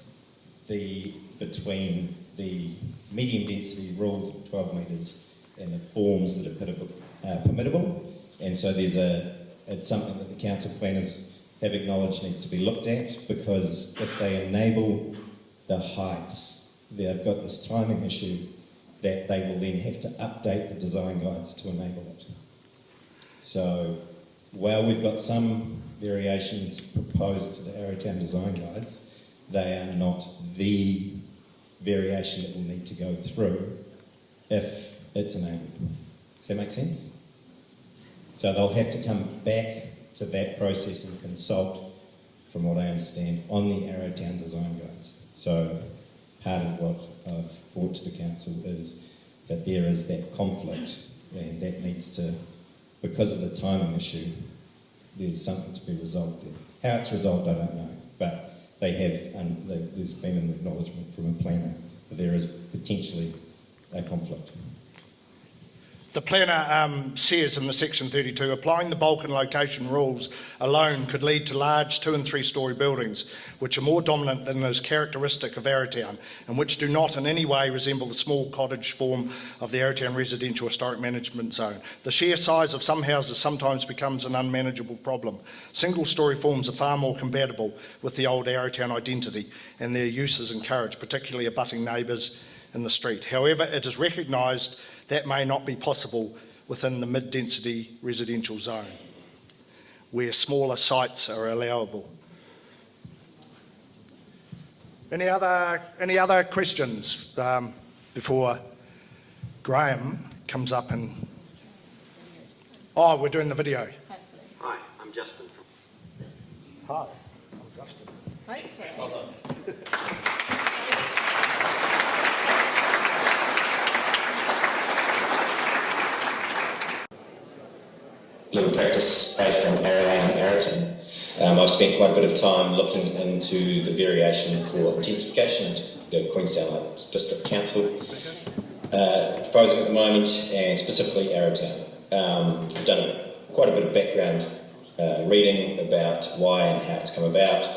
between the medium density rules of 12 metres and the forms that are permittable, and so it's something that the council planners have acknowledged needs to be looked at, because if they enable the heights, they've got this timing issue that they will then have to update the design guides to enable it. So while we've got some variations proposed to the Arrowtown design guides, they are not the variation that will need to go through if it's enabled. Does that make sense? So they'll have to come back to that process and consult, from what I understand, on the Arrowtown design guides. So part of what I've brought to the council is that there is that conflict, and that needs to, because of the timing issue, there's something to be resolved there. How it's resolved, I don't know, but they have, there's been an acknowledgement from a planner that there is potentially a conflict. The planner says in the section 32, applying the bulk and location rules alone could lead to large 2- and 3-storey buildings, which are more dominant than is characteristic of Arrowtown, and which do not in any way resemble the small cottage form of the Arrowtown Residential Historic Management Zone. The sheer size of some houses sometimes becomes an unmanageable problem. Single-storey forms are far more compatible with the old Arrowtown identity, and their use is encouraged, particularly abutting neighbours in the street. However, it is recognised that may not be possible within the mid-density residential zone, where smaller sites are allowable. Any other questions before Graham comes up and... Oh, we're doing the video. Hi, I'm Justin from... Hi, I'm Justin. Hopefully. Little practice based on AVA and Arrowtown. I've spent quite a bit of time looking into the variation for intensification at the Queenstown District Council, proposing at the moment, and specifically Arrowtown. I've done quite a bit of background reading about why and how it's come about,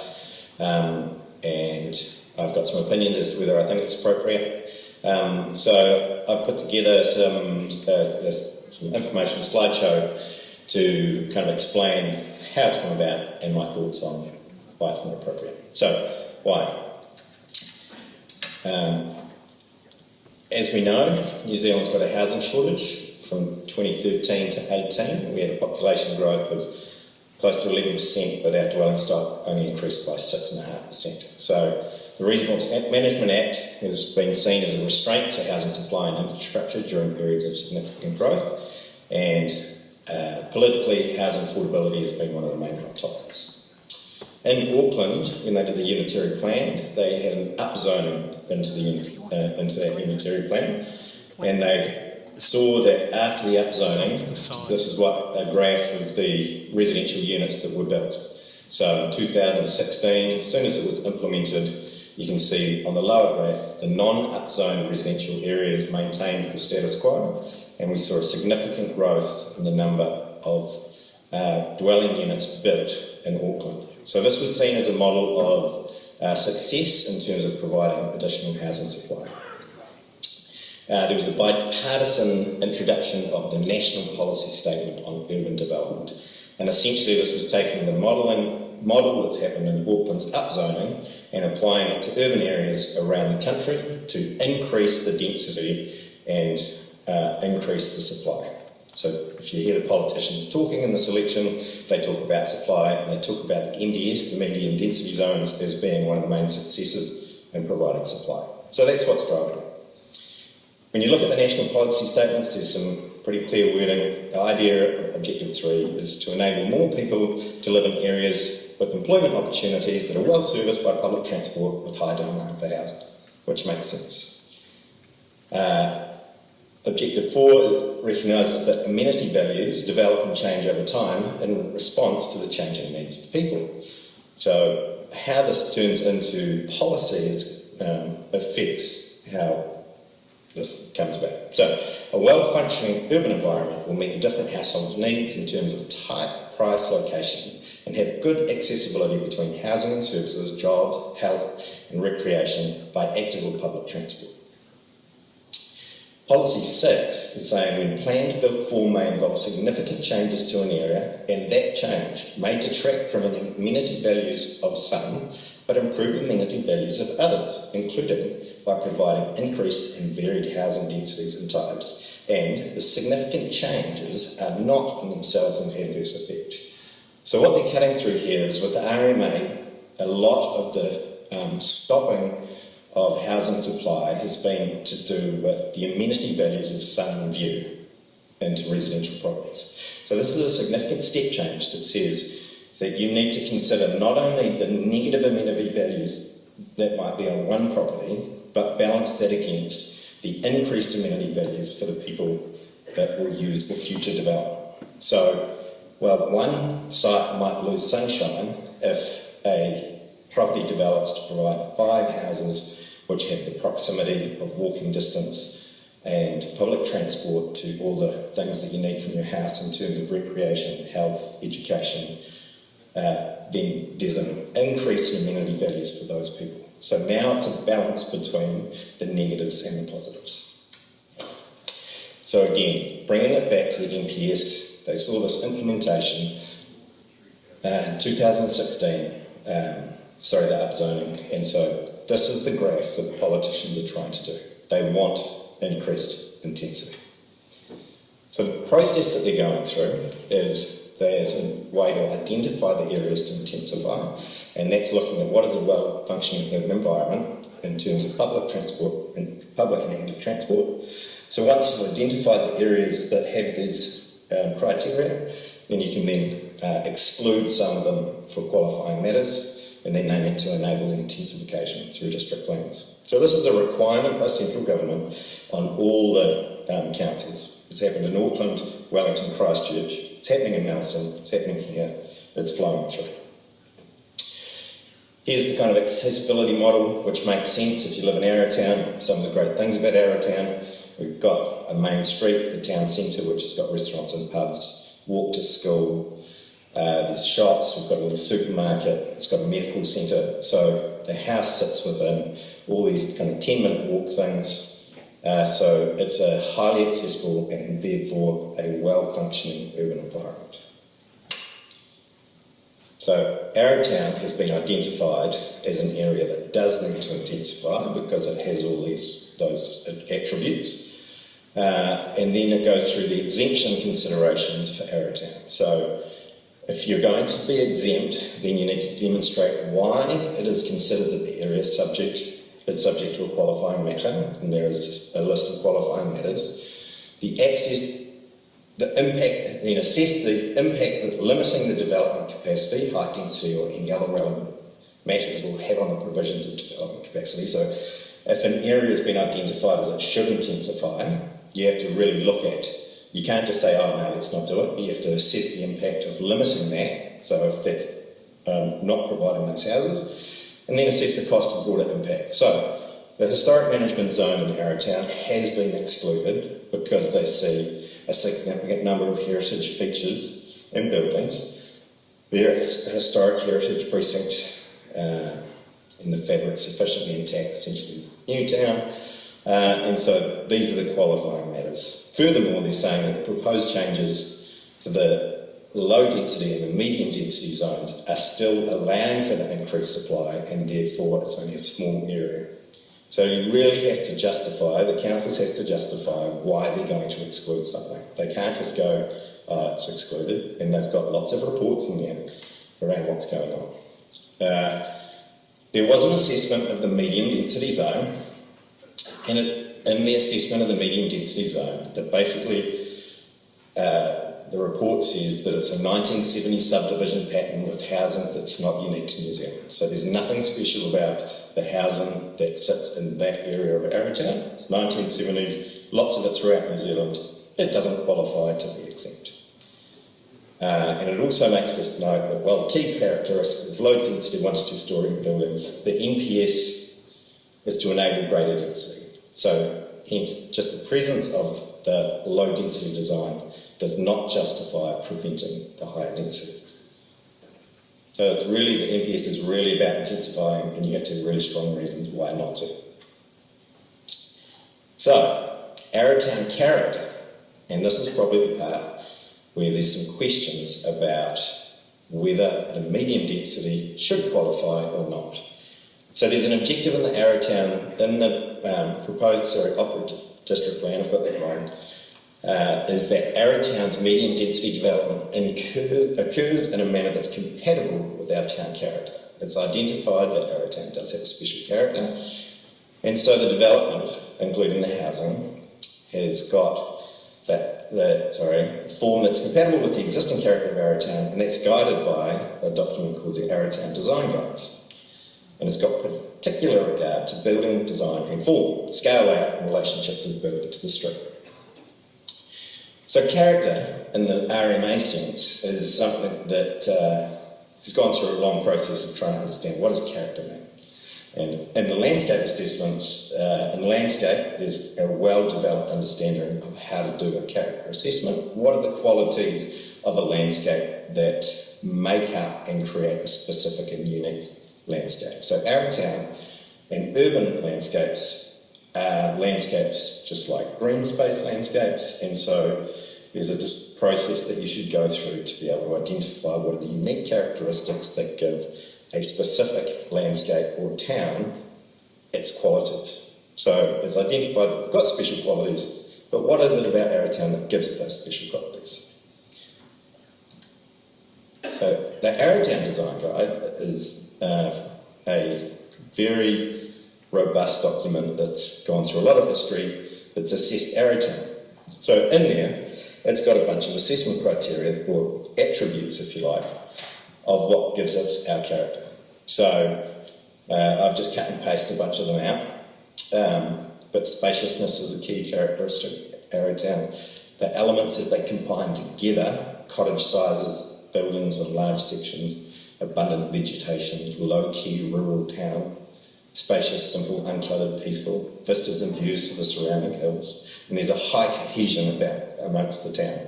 and I've got some opinions as to whether I think it's appropriate. So I've put together some information slideshow to kind of explain how it's come about and my thoughts on why it's not appropriate. So, why? As we know, New Zealand's got a housing shortage. From 2013 to 18, we had a population growth of close to 11%, but our dwelling stock only increased by 6.5%. So the Resource Management Act has been seen as a restraint to housing supply and infrastructure during periods of significant growth, and politically, housing affordability has been one of the main hot topics. In Auckland, when they did the unitary plan, they had an upzoning into that unitary plan, and they saw that after the upzoning, this is what a graph of the residential units that were built. So in 2016, as soon as it was implemented, you can see on the lower graph, the non-upzoned residential areas maintained the status quo, and we saw a significant growth in the number of dwelling units built in Auckland. So this was seen as a model of success in terms of providing additional housing supply. There was a bipartisan introduction of the National Policy Statement on Urban Development, and essentially this was taking the model that's happened in Auckland's upzoning and applying it to urban areas around the country to increase the density and increase the supply. So if you hear the politicians talking in this election, they talk about supply and they talk about the MDS, the medium density zones, as being one of the main successes in providing supply. So that's what's driving it. When you look at the national policy statements, there's some pretty clear wording. The idea of Objective 3 is to enable more people to live in areas with employment opportunities that are well serviced by public transport with high demand for housing, which makes sense. Objective 4 recognises that amenity values develop and change over time in response to the changing needs of people. So how this turns into policy affects how this comes about. So a well-functioning urban environment will meet different households' needs in terms of type, price, location, and have good accessibility between housing and services, jobs, health and recreation by active or public transport. Policy 6 is saying when planned built form may involve significant changes to an area, and that change may detract from amenity values of some, but improve amenity values of others, including by providing increased and varied housing densities and types, and the significant changes are not in themselves an adverse effect. So what they're cutting through here is with the RMA, a lot of the stopping of housing supply has been to do with the amenity values of sun and view into residential properties. So this is a significant step change that says that you need to consider not only the negative amenity values that might be on one property, but balance that against the increased amenity values for the people that will use the future development. So, well, one site might lose sunshine if a property develops to provide 5 houses which have the proximity of walking distance and public transport to all the things that you need from your house in terms of recreation, health, education, then there's an increase in amenity values for those people. So now it's a balance between the negatives and the positives. So again, bringing it back to the NPS, they saw this implementation in 2016, the upzoning, and so this is the graph that the politicians are trying to do. They want increased intensity. So the process that they're going through is there's a way to identify the areas to intensify, and that's looking at what is a well-functioning urban environment in terms of public transport and public and active transport. So once you've identified the areas that have these criteria, then you can then exclude some of them for qualifying matters, and then they need to enable the intensification through district plans. So this is a requirement by central government on all the councils. It's happened in Auckland, Wellington, Christchurch, it's happening in Nelson, it's happening here, it's flowing through. Here's the kind of accessibility model, which makes sense if you live in Arrowtown. Some of the great things about Arrowtown, we've got a main street, the town centre, which has got restaurants and pubs, walk to school, there's shops, we've got a little supermarket, it's got a medical centre, so the house sits within all these kind of 10-minute walk things, so it's a highly accessible and therefore a well-functioning urban environment. So Arrowtown has been identified as an area that does need to intensify because it has all those attributes, and then it goes through the exemption considerations for Arrowtown. So if you're going to be exempt, then you need to demonstrate why it is considered that the area is subject to a qualifying matter, and there is a list of qualifying matters. The impact, then assess the impact that limiting the development capacity, height density, or any other relevant matters will have on the provisions of development capacity. So if an area has been identified as it should intensify, you have to really look at. You can't just say, oh no, let's not do it. You have to assess the impact of limiting that, so if that's not providing those houses, and then assess the cost of broader impact. So the historic management zone in Arrowtown has been excluded because they see a significant number of heritage features and buildings. There is a historic heritage precinct in the fabric sufficiently intact, essentially Newtown, and so these are the qualifying matters. Furthermore, they're saying that the proposed changes to the low density and the medium density zones are still allowing for the increased supply, and therefore it's only a small area. So you really have to justify, the councils has to justify why they're going to exclude something. They can't just go, oh, it's excluded, and they've got lots of reports in there around what's going on. There was an assessment of the medium density zone, and in the assessment of the medium density zone, that basically the report says that it's a 1970 subdivision pattern with housing that's not unique to New Zealand. So there's nothing special about the housing that sits in that area of Arrowtown. It's 1970s, lots of it throughout New Zealand. It doesn't qualify to be exempt. And it also makes this note that, well, the key characteristic of low density 1 to 2 storey buildings, the NPS is to enable greater density. So hence, just the presence of the low density design does not justify preventing the higher density. So it's really, the NPS is really about intensifying, and you have to have really strong reasons why not to. So, Arrowtown character, and this is probably the part where there's some questions about whether the medium density should qualify or not. So there's an objective in the Arrowtown, in the opera district plan, I've got that wrong, is that Arrowtown's medium density development occurs in a manner that's compatible with our town character. It's identified that Arrowtown does have a special character, and so the development, including the housing, has got form that's compatible with the existing character of Arrowtown, and that's guided by a document called the Arrowtown Design Guides. And it's got particular regard to building design and form, scale out and relationships of the building to the street. So character, in the RMA sense, is something that has gone through a long process of trying to understand what does character mean. And in the landscape assessments, in landscape, there's a well-developed understanding of how to do a character assessment. What are the qualities of a landscape that make up and create a specific and unique landscape? So Arrowtown and urban landscapes are landscapes just like green space landscapes, and so there's a process that you should go through to be able to identify what are the unique characteristics that give a specific landscape or town its qualities. So it's identified that we've got special qualities, but what is it about Arrowtown that gives it those special qualities? The Arrowtown Design Guide is a very robust document that's gone through a lot of history that's assessed Arrowtown. So in there, it's got a bunch of assessment criteria, or attributes, if you like, of what gives us our character. So I've just cut and pasted a bunch of them out, but spaciousness is a key characteristic of Arrowtown. The elements as they combine together, cottage sizes, buildings and large sections, abundant vegetation, low-key rural town, spacious, simple, uncluttered, peaceful, vistas and views to the surrounding hills, and there's a high cohesion amongst the town.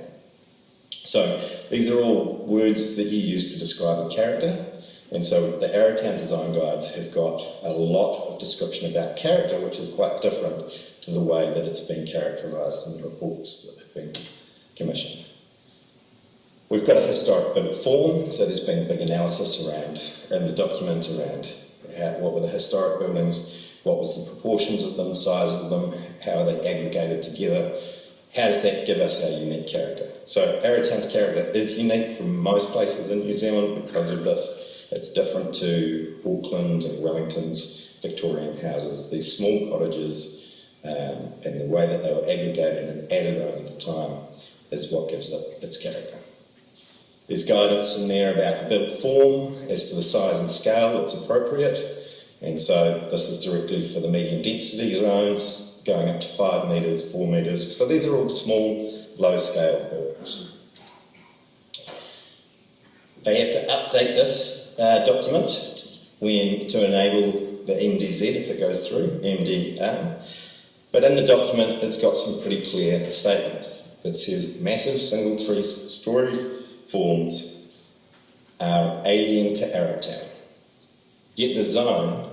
So these are all words that you use to describe a character, and so the Arrowtown Design Guides have got a lot of description about character, which is quite different to the way that it's been characterised in the reports that have been commissioned. We've got a historic built form, so there's been a big analysis around, in the document, around what were the historic buildings, what was the proportions of them, sizes of them, how are they aggregated together, how does that give us our unique character? So Arrowtown's character is unique from most places in New Zealand because of this. It's different to Auckland and Wellington's Victorian houses. These small cottages and the way that they were aggregated and added over the time is what gives it its character. There's guidance in there about the built form as to the size and scale that's appropriate, and so this is directly for the medium density zones, going up to 5 metres, 4 metres. So these are all small, low-scale buildings. They have to update this document to enable the MDZ if it goes through, MDR. But in the document, it's got some pretty clear statements. It says massive single 3-storey forms are alien to Arrowtown. Yet the zone,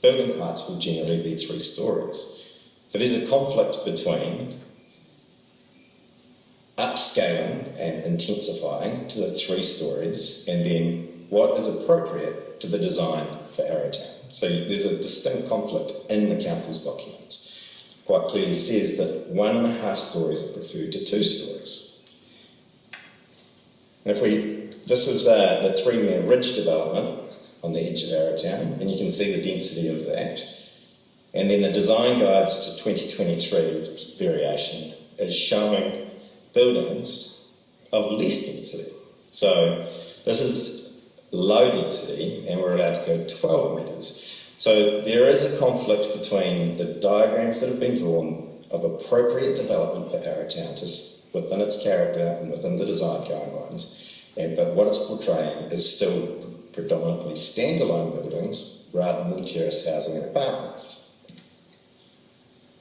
building heights will generally be 3 stories. So there's a conflict between upscaling and intensifying to the 3 stories and then what is appropriate to the design for Arrowtown. So there's a distinct conflict in the council's documents. Quite clearly says that 1.5 stories are preferred to 2 stories. And this is the 3-metre ridge development on the edge of Arrowtown, and you can see the density of that. And then the design guides to 2023 variation is showing buildings of less density. So this is low density, and we're allowed to go 12 metres. So there is a conflict between the diagrams that have been drawn of appropriate development for Arrowtown within its character and within the design guidelines, but what it's portraying is still predominantly standalone buildings rather than terrace housing and apartments.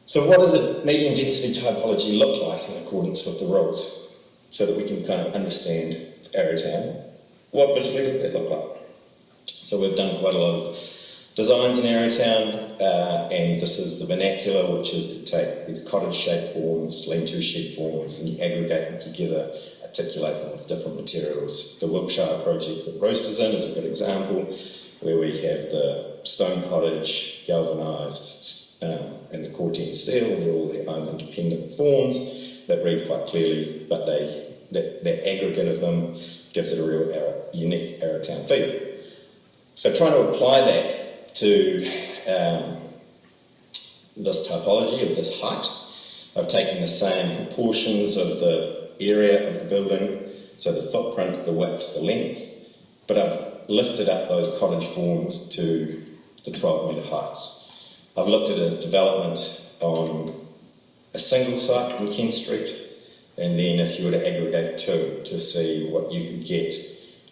So what does a medium density typology look like in accordance with the rules, so that we can kind of understand Arrowtown? What visually does that look like? So we've done quite a lot of designs in Arrowtown, and this is the vernacular, which is to take these cottage-shaped forms, lean-to shed forms, and you aggregate them together, articulate them with different materials. The Wiltshire project that Roaster's in is a good example, where we have the stone cottage, galvanised, and the corten steel, and they're all their own independent forms that read quite clearly, but that aggregate of them gives it a real unique Arrowtown feel. So trying to apply that to this typology of this height, I've taken the same proportions of the area of the building, so the footprint, the width, the length, but I've lifted up those cottage forms to the 12 metre heights. I've looked at a development on a single site in Kent Street, and then if you were to aggregate two to see what you could get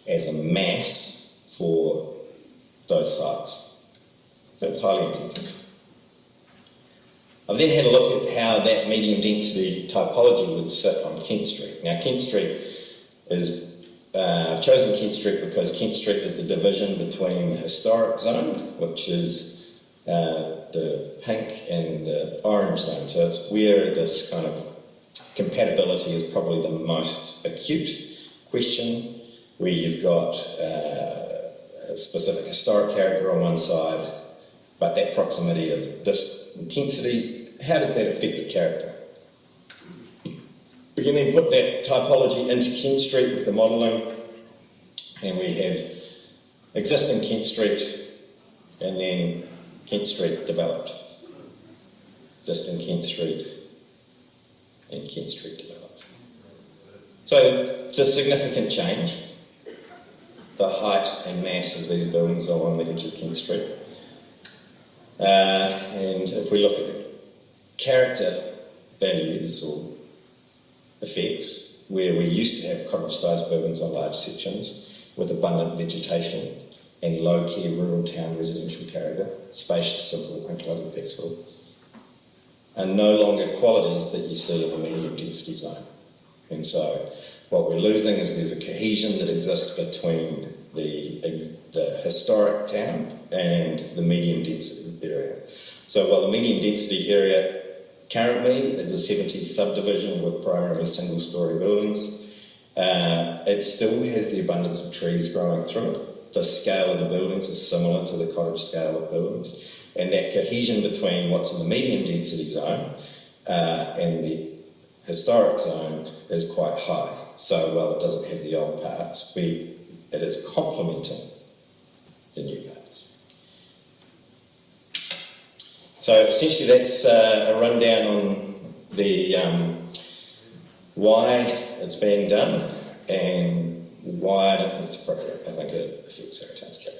as a mass for those sites. That's highly intensive. I've then had a look at how that medium density typology would sit on Kent Street. Now Kent Street is, I've chosen Kent Street because Kent Street is the division between the historic zone, which is the pink and the orange zone. So it's where this kind of compatibility is probably the most acute question, where you've got a specific historic character on one side, but that proximity of this intensity, how does that affect the character? We can then put that typology into Kent Street with the modelling, and we have existing Kent Street and then Kent Street developed. Existing Kent Street and Kent Street developed. So it's a significant change. The height and mass of these buildings are on the edge of Kent Street. And if we look at the character values or effects, where we used to have cottage-sized buildings on large sections with abundant vegetation and low-care rural town residential character, spacious, simple, uncluttered, peaceful, are no longer qualities that you see in the medium density zone. And so what we're losing is there's a cohesion that exists between the historic town and the medium density area. So while the medium density area currently is a 70s subdivision with primarily single storey buildings, it still has the abundance of trees growing through it. The scale of the buildings is similar to the cottage scale of buildings. And that cohesion between what's in the medium density zone and the historic zone is quite high. So while it doesn't have the old parts, it is complementing the new parts. So essentially that's a rundown on the why it's being done and why I don't think it's appropriate. I think it affects Arrowtown's character.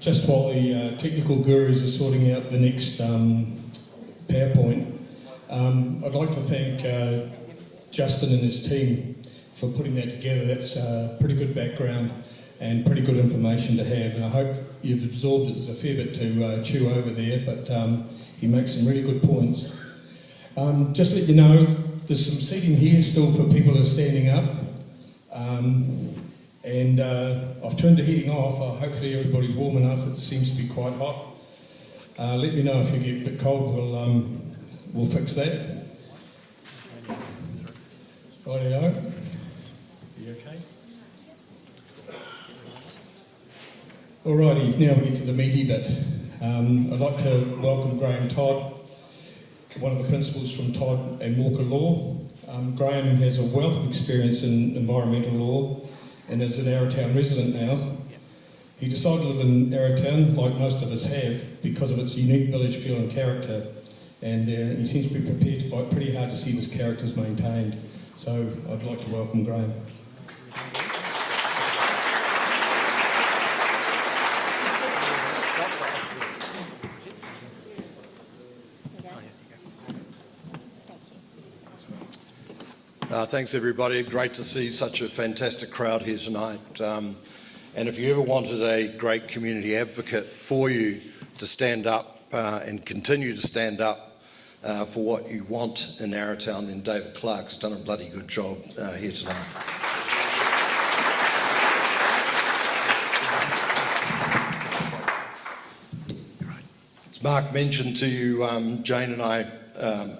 Just while the technical gurus are sorting out the next PowerPoint, I'd like to thank Justin and his team for putting that together. That's pretty good background and pretty good information to have, and I hope you've absorbed it. There's a fair bit to chew over there, but he makes some really good points. Just to let you know, there's some seating here still for people who are standing up. And I've turned the heating off. Hopefully everybody's warm enough. It seems to be quite hot. Let me know if you get a bit cold. We'll fix that. Rightio. Are you okay? Alrighty, now we get to the meaty bit. I'd like to welcome Graham Todd, one of the principals from Todd and Walker Law. Graham has a wealth of experience in environmental law and is an Arrowtown resident now. He decided to live in Arrowtown, like most of us have, because of its unique village feel and character, and he seems to be prepared to fight pretty hard to see this characters maintained. So I'd like to welcome Graham. Thanks everybody, great to see such a fantastic crowd here tonight. And if you ever wanted a great community advocate for you to stand up and continue to stand up for what you want in Arrowtown, then David Clark's done a bloody good job here tonight. As Mark mentioned to you, Jane and I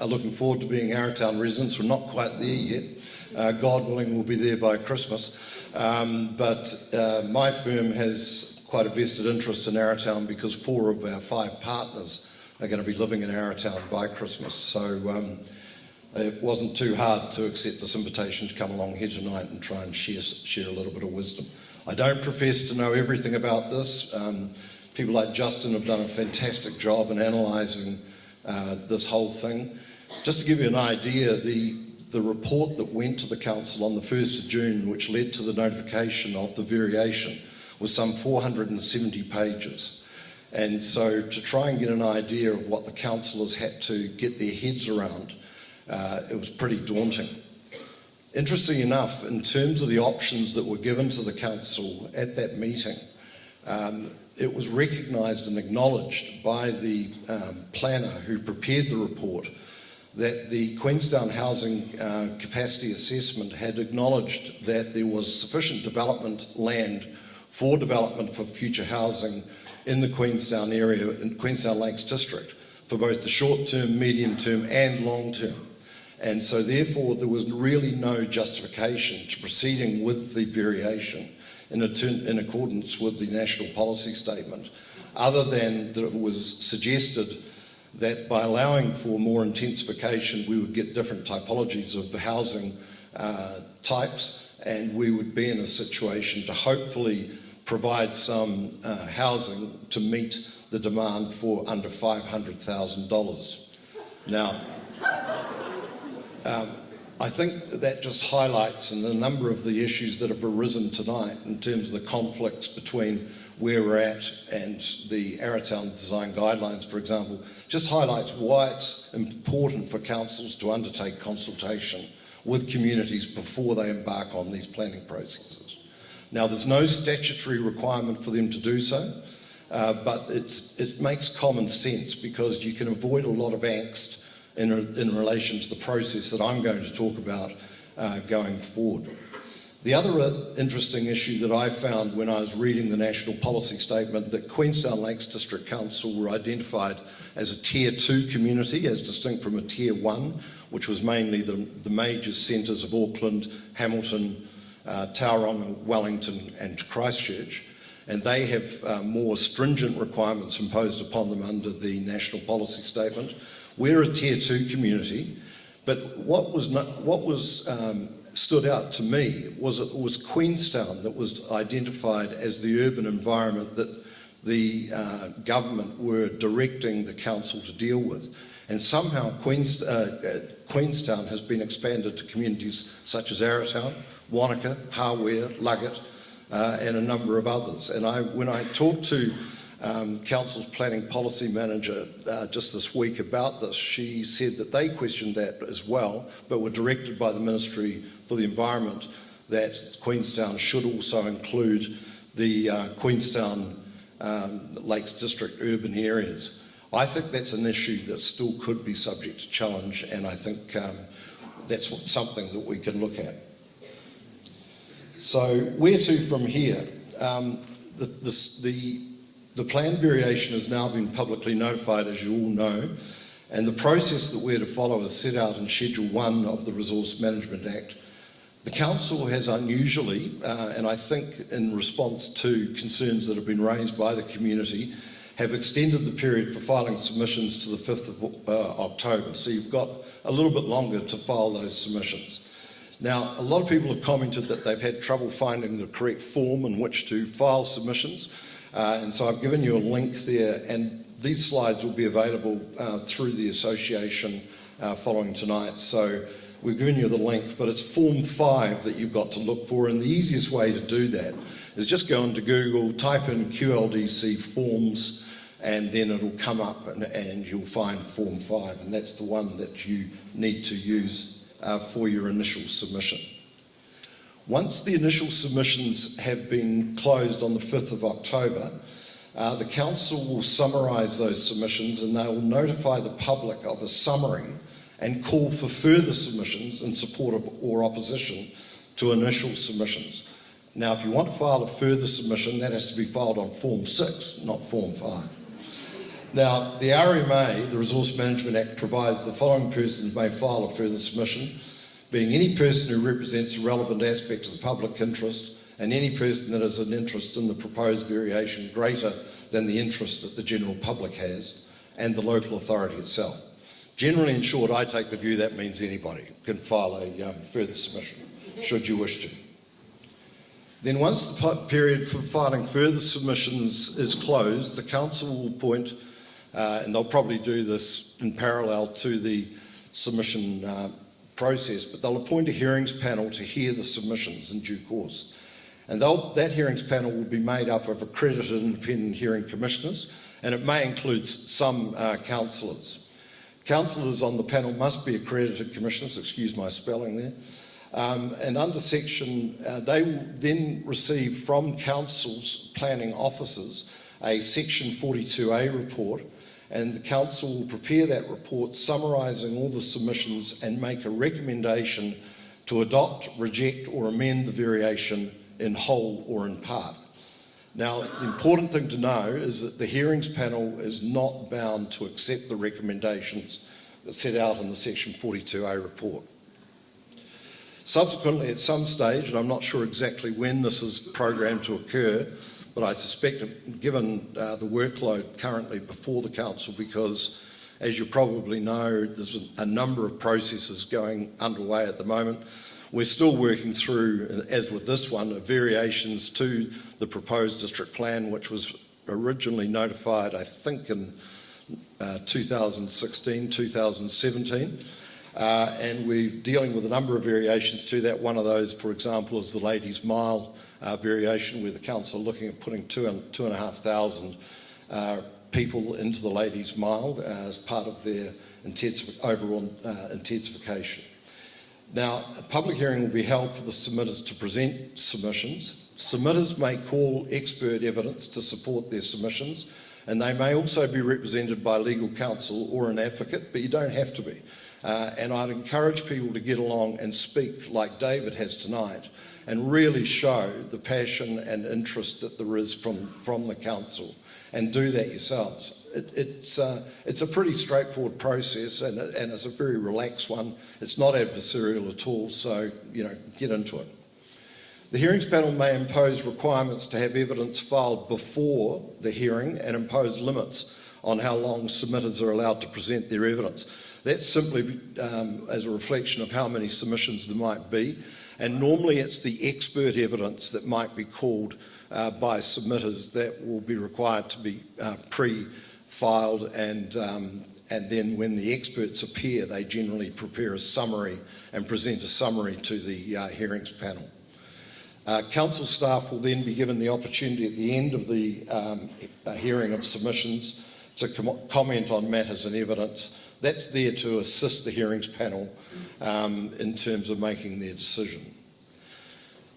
are looking forward to being Arrowtown residents. We're not quite there yet. God willing, we'll be there by Christmas. But my firm has quite a vested interest in Arrowtown because 4 of our 5 partners are going to be living in Arrowtown by Christmas. So it wasn't too hard to accept this invitation to come along here tonight and try and share a little bit of wisdom. I don't profess to know everything about this. People like Justin have done a fantastic job in analysing this whole thing. Just to give you an idea, the report that went to the council on the 1st of June, which led to the notification of the variation, was some 470 pages. And so to try and get an idea of what the councillors had to get their heads around, it was pretty daunting. Interestingly enough, in terms of the options that were given to the council at that meeting, it was recognised and acknowledged by the planner who prepared the report that the Queenstown Housing Capacity Assessment had acknowledged that there was sufficient development land for development for future housing in the Queenstown area, in Queenstown Lakes District, for both the short term, medium term and long term. And so therefore there was really no justification to proceeding with the variation in accordance with the National Policy Statement, other than that it was suggested that by allowing for more intensification we would get different typologies of the housing types, and we would be in a situation to hopefully provide some housing to meet the demand for under $500,000. Now, I think that just highlights a number of the issues that have arisen tonight in terms of the conflicts between where we're at and the Arrowtown Design Guidelines, for example, just highlights why it's important for councils to undertake consultation with communities before they embark on these planning processes. Now, there's no statutory requirement for them to do so, but it makes common sense because you can avoid a lot of angst in relation to the process that I'm going to talk about going forward. The other interesting issue that I found when I was reading the National Policy Statement, that Queenstown Lakes District Council were identified as a Tier 2 community, as distinct from a Tier 1, which was mainly the major centres of Auckland, Hamilton, Tauranga, Wellington and Christchurch. And they have more stringent requirements imposed upon them under the National Policy Statement. We're a Tier 2 community, but what stood out to me was it was Queenstown that was identified as the urban environment that the government were directing the council to deal with. And somehow Queenstown has been expanded to communities such as Arrowtown, Wanaka, Hawea, Luggett, and a number of others. And when I talked to Council's Planning Policy Manager just this week about this, she said that they questioned that as well, but were directed by the Ministry for the Environment that Queenstown should also include the Queenstown Lakes District urban areas. I think that's an issue that still could be subject to challenge, and I think that's something that we can look at. So where to from here? The plan variation has now been publicly notified, as you all know, and the process that we're to follow is set out in Schedule 1 of the Resource Management Act. The Council has unusually, and I think in response to concerns that have been raised by the community, have extended the period for filing submissions to the 5th of October. So you've got a little bit longer to file those submissions. Now, a lot of people have commented that they've had trouble finding the correct form in which to file submissions. And so I've given you a link there, and these slides will be available through the association following tonight. So we've given you the link, but it's Form 5 that you've got to look for, and the easiest way to do that is just go into Google, type in QLDC forms, and then it'll come up and you'll find Form 5, and that's the one that you need to use for your initial submission. Once the initial submissions have been closed on the 5th of October, the council will summarise those submissions and they will notify the public of a summary and call for further submissions in support of or opposition to initial submissions. Now, if you want to file a further submission, that has to be filed on Form 6, not Form 5. Now, the RMA, the Resource Management Act, provides the following persons may file a further submission, being any person who represents a relevant aspect of the public interest and any person that has an interest in the proposed variation greater than the interest that the general public has and the local authority itself. Generally, in short, I take the view that means anybody can file a further submission, should you wish to. Then once the period for filing further submissions is closed, the council will appoint, and they'll probably do this in parallel to the submission process, but they'll appoint a hearings panel to hear the submissions in due course. And that hearings panel will be made up of accredited independent hearing commissioners, and it may include some councillors. Councillors on the panel must be accredited commissioners, excuse my spelling there, and under section, they will then receive from council's planning officers a section 42A report, and the council will prepare that report summarising all the submissions and make a recommendation to adopt, reject or amend the variation in whole or in part. Now, the important thing to know is that the hearings panel is not bound to accept the recommendations that set out in the section 42A report. Subsequently, at some stage, and I'm not sure exactly when this is programmed to occur, but I suspect, given the workload currently before the council, because as you probably know, there's a number of processes going underway at the moment. We're still working through, as with this one, variations to the proposed district plan, which was originally notified, I think, in 2016, 2017. And we're dealing with a number of variations to that. One of those, for example, is the Ladies' Mile variation, where the council are looking at putting 2,500 people into the Ladies' Mile as part of their overall intensification. Now, a public hearing will be held for the submitters to present submissions. Submitters may call expert evidence to support their submissions, and they may also be represented by legal counsel or an advocate, but you don't have to be. And I'd encourage people to get along and speak like David has tonight and really show the passion and interest that there is from the council, and do that yourselves. It's a pretty straightforward process, and it's a very relaxed one. It's not adversarial at all, so get into it. The hearings panel may impose requirements to have evidence filed before the hearing and impose limits on how long submitters are allowed to present their evidence. That's simply as a reflection of how many submissions there might be, and normally it's the expert evidence that might be called by submitters that will be required to be pre-filed, and then when the experts appear, they generally prepare a summary and present a summary to the hearings panel. Council staff will then be given the opportunity at the end of the hearing of submissions to comment on matters and evidence. That's there to assist the hearings panel in terms of making their decision.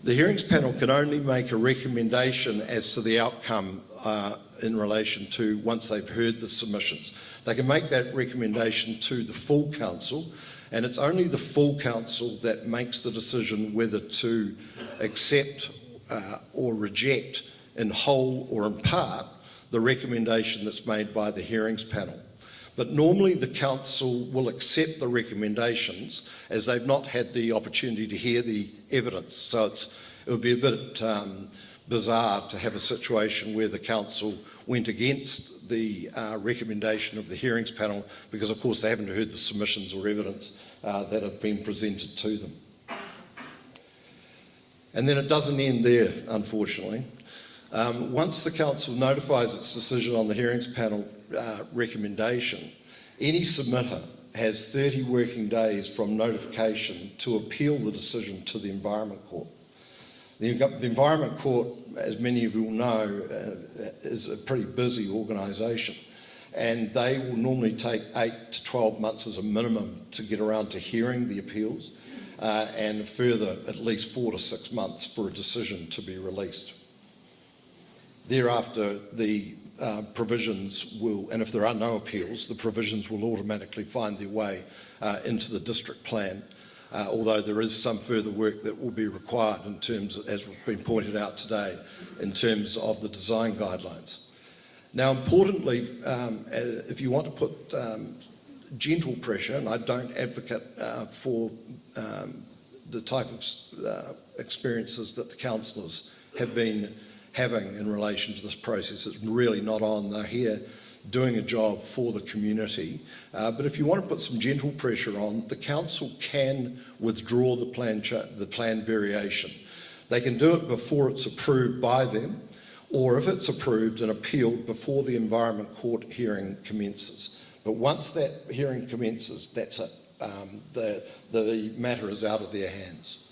The hearings panel can only make a recommendation as to the outcome in relation to once they've heard the submissions. They can make that recommendation to the full council, and it's only the full council that makes the decision whether to accept or reject in whole or in part the recommendation that's made by the hearings panel. But normally the council will accept the recommendations as they've not had the opportunity to hear the evidence. So it would be a bit bizarre to have a situation where the council went against the recommendation of the hearings panel because, of course, they haven't heard the submissions or evidence that have been presented to them. And then it doesn't end there, unfortunately. Once the council notifies its decision on the hearings panel recommendation, any submitter has 30 working days from notification to appeal the decision to the Environment Court. The Environment Court, as many of you will know, is a pretty busy organisation, and they will normally take 8 to 12 months as a minimum to get around to hearing the appeals, and further at least 4 to 6 months for a decision to be released. Thereafter, the provisions will, and if there are no appeals, the provisions will automatically find their way into the district plan, although there is some further work that will be required in terms of, as we've been pointed out today, in terms of the design guidelines. Now, importantly, if you want to put gentle pressure, and I don't advocate for the type of experiences that the councillors have been having in relation to this process, it's really not on. They're here doing a job for the community. But if you want to put some gentle pressure on, the council can withdraw the plan variation. They can do it before it's approved by them, or if it's approved and appealed before the Environment Court hearing commences. But once that hearing commences, that's it. The matter is out of their hands.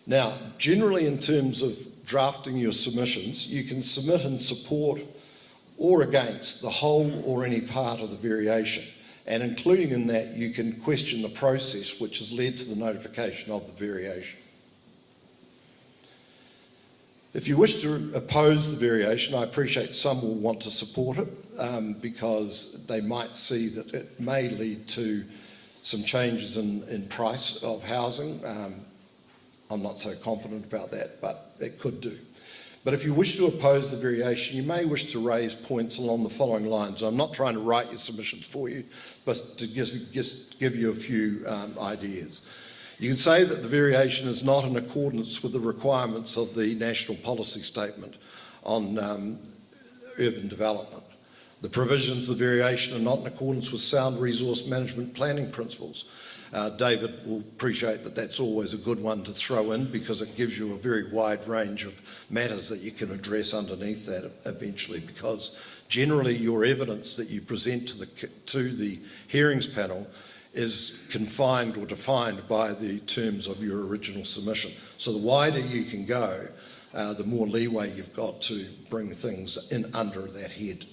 Now, generally in terms of drafting your submissions, you can submit in support or against the whole or any part of the variation. And including in that, you can question the process which has led to the notification of the variation. If you wish to oppose the variation, I appreciate some will want to support it because they might see that it may lead to some changes in price of housing. I'm not so confident about that, but it could do. But if you wish to oppose the variation, you may wish to raise points along the following lines. I'm not trying to write your submissions for you, but to just give you a few ideas. You can say that the variation is not in accordance with the requirements of the National Policy Statement on urban development. The provisions of the variation are not in accordance with sound resource management planning principles. David will appreciate that that's always a good one to throw in because it gives you a very wide range of matters that you can address underneath that eventually, because generally your evidence that you present to the hearings panel is confined or defined by the terms of your original submission. So the wider you can go, the more leeway you've got to bring things in under that head.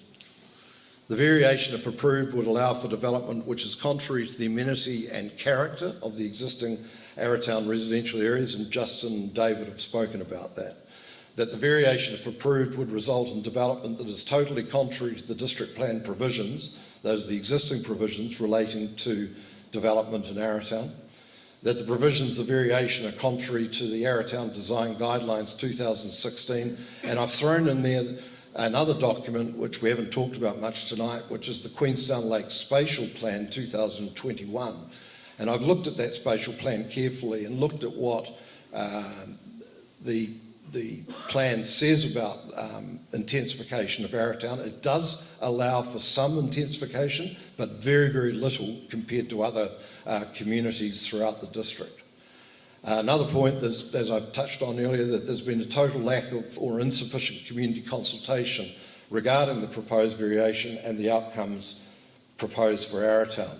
The variation, if approved, would allow for development which is contrary to the amenity and character of the existing Arrowtown residential areas, and Justin and David have spoken about that. That the variation, if approved, would result in development that is totally contrary to the district plan provisions, those are the existing provisions relating to development in Arrowtown. That the provisions of variation are contrary to the Arrowtown Design Guidelines 2016, and I've thrown in there another document which we haven't talked about much tonight, which is the Queenstown Lake Spatial Plan 2021. And I've looked at that spatial plan carefully and looked at what the plan says about intensification of Arrowtown. It does allow for some intensification, but very, very little compared to other communities throughout the district. Another point, as I've touched on earlier, that there's been a total lack of or insufficient community consultation regarding the proposed variation and the outcomes proposed for Arrowtown.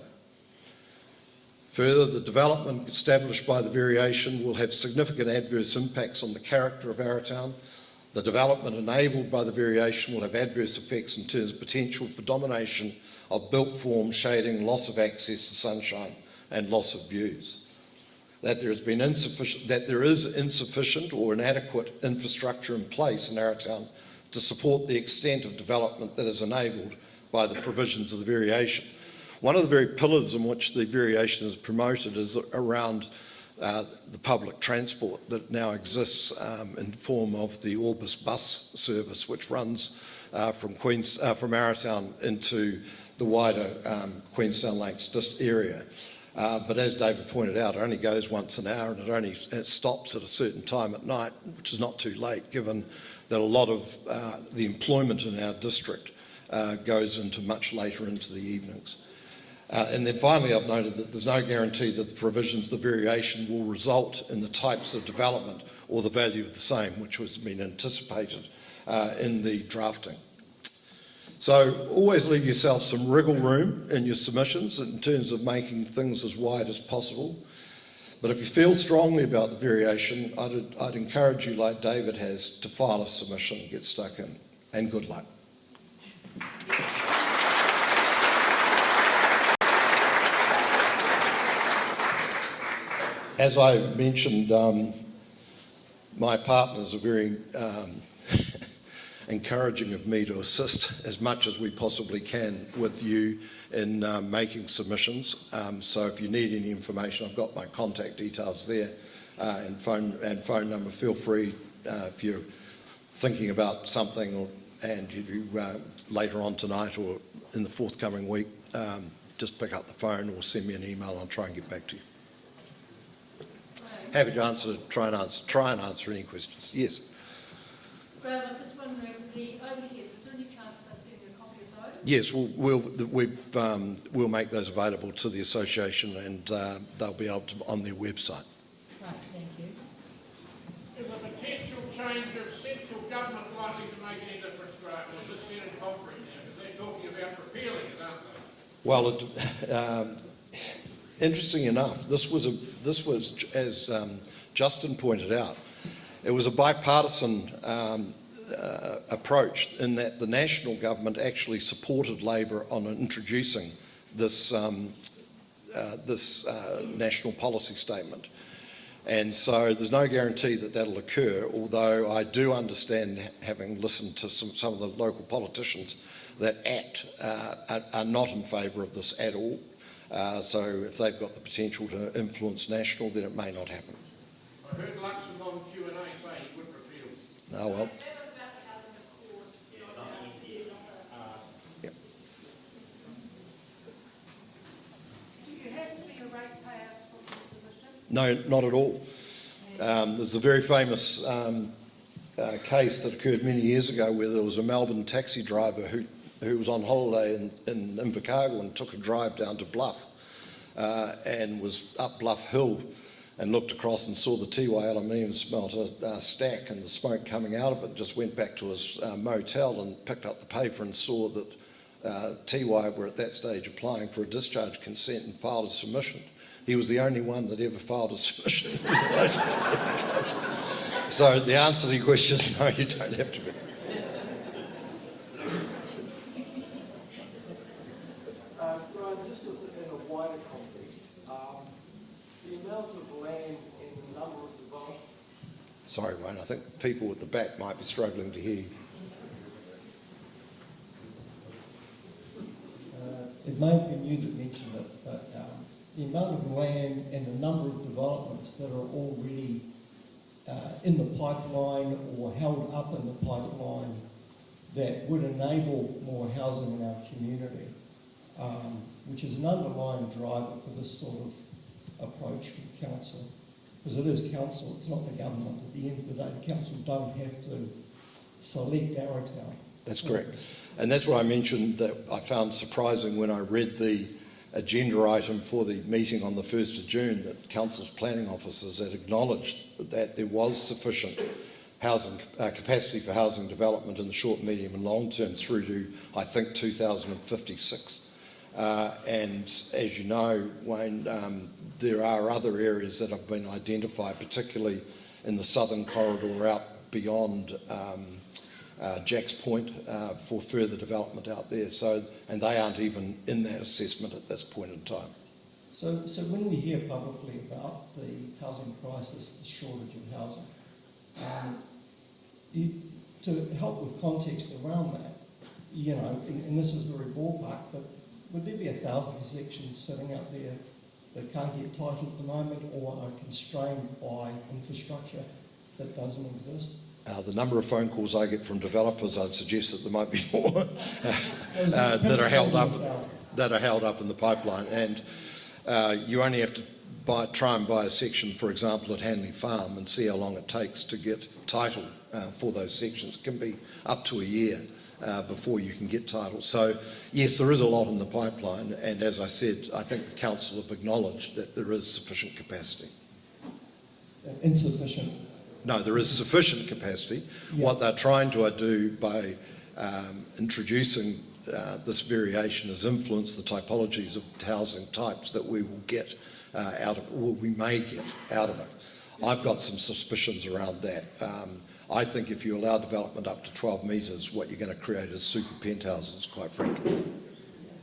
Further, the development established by the variation will have significant adverse impacts on the character of Arrowtown. The development enabled by the variation will have adverse effects in terms of potential for domination of built form, shading, loss of access to sunshine and loss of views. That there is insufficient or inadequate infrastructure in place in Arrowtown to support the extent of development that is enabled by the provisions of the variation. One of the very pillars in which the variation is promoted is around the public transport that now exists in the form of the Orbis bus service, which runs from Arrowtown into the wider Queenstown Lakes area. But as David pointed out, it only goes once an hour and it stops at a certain time at night, which is not too late, given that a lot of the employment in our district goes into much later into the evenings. And then finally, I've noted that there's no guarantee that the provisions of the variation will result in the types of development or the value of the same, which has been anticipated in the drafting. So always leave yourself some wriggle room in your submissions in terms of making things as wide as possible. But if you feel strongly about the variation, I'd encourage you, like David has, to file a submission and get stuck in. And good luck. As I mentioned, my partners are very encouraging of me to assist as much as we possibly can with you in making submissions. So if you need any information, I've got my contact details there and phone number. Feel free if you're thinking about something and you later on tonight or in the forthcoming week, just pick up the phone or send me an email. I'll try and get back to you. Happy to try and answer any questions. Yes. Graham, I was just wondering, the overheads, is there any chance of us getting a copy of those? Yes, we'll make those available to the association, and they'll be able to on their website. Right, thank you. Is a potential change of central government likely to make any difference, Graham, or is this set in concrete now? Because they're talking about repealing it, aren't they? Well, interesting enough, this was as Justin pointed out, it was a bipartisan approach in that the national government actually supported Labor on introducing this national policy statement. And so there's no guarantee that that'll occur, although I do understand, having listened to some of the local politicians, that are not in favour of this at all. So if they've got the potential to influence national, then it may not happen. I heard Luxon on Q&A say he would repeal. Oh, well. That was about the housing accord. Yeah. Do you have to be a ratepayer for this position? No, not at all. There's a very famous case that occurred many years ago where there was a Melbourne taxi driver who was on holiday in Invercargill and took a drive down to Bluff and was up Bluff Hill and looked across and saw the Tiwai aluminium smelt a stack and the smoke coming out of it, just went back to his motel and picked up the paper and saw that Tiwai were at that stage applying for a discharge consent and filed a submission. He was the only one that ever filed a submission in relation to the application. So the answer to your question is no, you don't have to be. Brian, just in a wider context, the amount of land and the number of developments. Sorry, Wayne, I think people at the back might be struggling to hear you. It may have been you that mentioned it, but the amount of land and the number of developments that are already in the pipeline or held up in the pipeline that would enable more housing in our community, which is an underlying driver for this sort of approach from council. Because it is council, it's not the government. At the end of the day, the council don't have to select Arrowtown. That's correct. And that's what I mentioned that I found surprising when I read the agenda item for the meeting on the 1st of June, that Council's planning officers had acknowledged that there was sufficient housing capacity for housing development in the short, medium and long term through to, I think, 2056. And as you know, Wayne, there are other areas that have been identified, particularly in the southern corridor out beyond Jack's Point for further development out there. So, and they aren't even in that assessment at this point in time. So when we hear publicly about the housing crisis, the shortage of housing, to help with context around that, you know, and this is very ballpark, but would there be 1,000 sections sitting out there that can't get titled at the moment or are constrained by infrastructure that doesn't exist? The number of phone calls I get from developers, I'd suggest that there might be more that are held up in the pipeline. And you only have to try and buy a section, for example, at Hanley Farm and see how long it takes to get title for those sections. It can be up to a year before you can get title. So yes, there is a lot in the pipeline, and as I said, I think the council have acknowledged that there is sufficient capacity. Insufficient. No, there is sufficient capacity. Yeah. What they're trying to do by introducing this variation is influence the typologies of housing types that we will get we may get out of it. I've got some suspicions around that. I think if you allow development up to 12 metres, what you're going to create is super penthouses, quite frankly.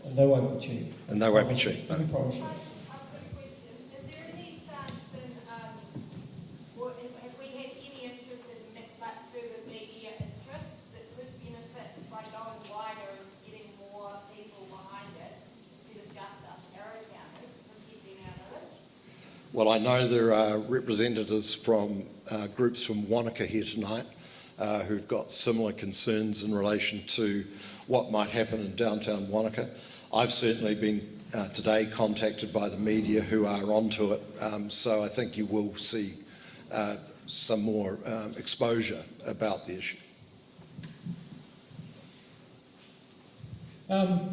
And they won't be cheap. And they won't be cheap, no. Well, I know there are representatives from groups from Wanaka here tonight who've got similar concerns in relation to what might happen in downtown Wanaka. I've certainly been today contacted by the media who are onto it, so I think you will see some more exposure about the issue.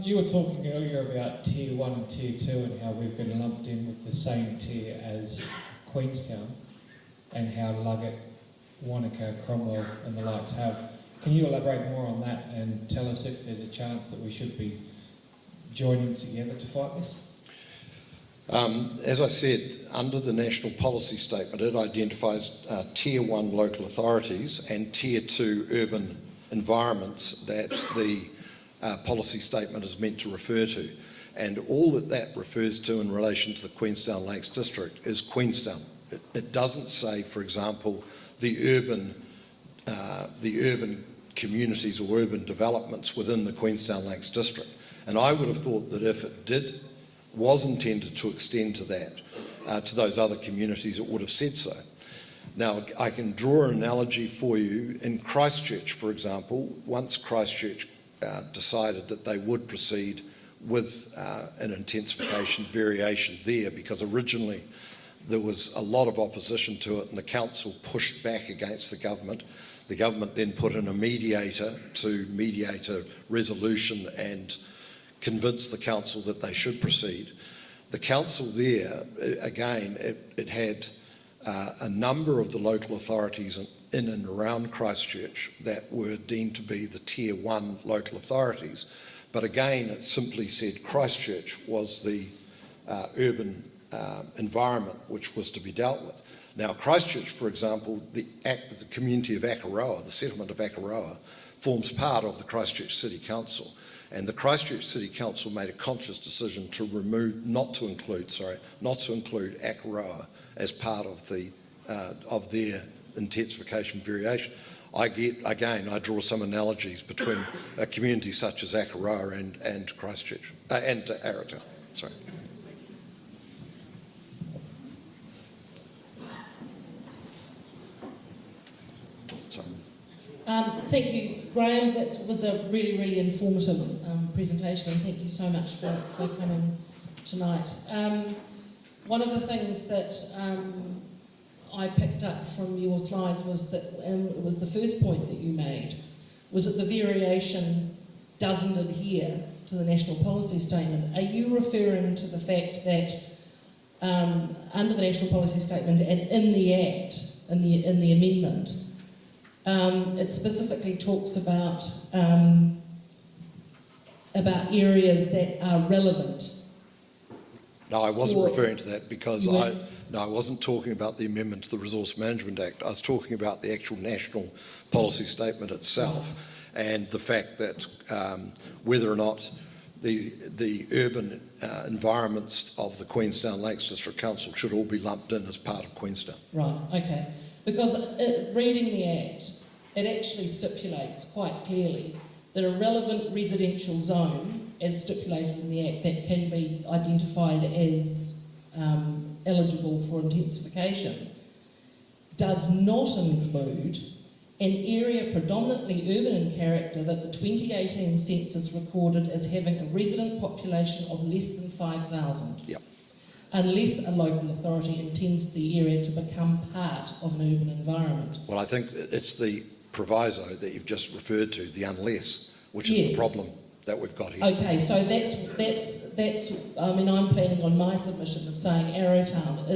You were talking earlier about Tier 1 and Tier 2 and how we've been lumped in with the same tier as Queenstown and how Luggett, Wanaka, Cromwell and the likes have. Can you elaborate more on that and tell us if there's a chance that we should be joining together to fight this? As I said, under the National Policy Statement, it identifies Tier 1 local authorities and Tier 2 urban environments that the policy statement is meant to refer to. And all that refers to in relation to the Queenstown Lakes District is Queenstown. It doesn't say, for example, the urban communities or urban developments within the Queenstown Lakes District. And I would have thought that if it was intended to extend to that, to those other communities, it would have said so. Now, I can draw an analogy for you. In Christchurch, for example, once Christchurch decided that they would proceed with an intensification variation there, because originally there was a lot of opposition to it and the council pushed back against the government. The government then put in a mediator to mediate a resolution and convince the council that they should proceed. The council there, again, it had a number of the local authorities in and around Christchurch that were deemed to be the Tier 1 local authorities. But again, it simply said Christchurch was the urban environment which was to be dealt with. Now, Christchurch, for example, the community of Akaroa, the settlement of Akaroa, forms part of the Christchurch City Council. And the Christchurch City Council made a conscious decision to not to include Akaroa as part of their intensification variation. I draw some analogies between a community such as Akaroa and Christchurch, and Arrowtown, sorry. Thank you, Graham. That was a really, really informative presentation, and thank you so much for coming tonight. One of the things that I picked up from your slides was that, and it was the first point that you made, was that the variation doesn't adhere to the National Policy Statement. Are you referring to the fact that under the National Policy Statement and in the Act, in the amendment, it specifically talks about areas that are relevant? No, I wasn't referring to that because I wasn't talking about the amendment to the Resource Management Act. I was talking about the actual National Policy Statement itself and the fact that whether or not the urban environments of the Queenstown Lakes District Council should all be lumped in as part of Queenstown. Right, okay. Because reading the Act, it actually stipulates quite clearly that a relevant residential zone, as stipulated in the Act, that can be identified as eligible for intensification, does not include an area predominantly urban in character that the 2018 census recorded as having a resident population of less than 5,000. Yep. Unless a local authority intends the area to become part of an urban environment. Well, I think it's the proviso that you've just referred to, the unless, which is the problem that we've got here. Okay, so that's. I mean, I'm planning on my submission of saying Arrowtown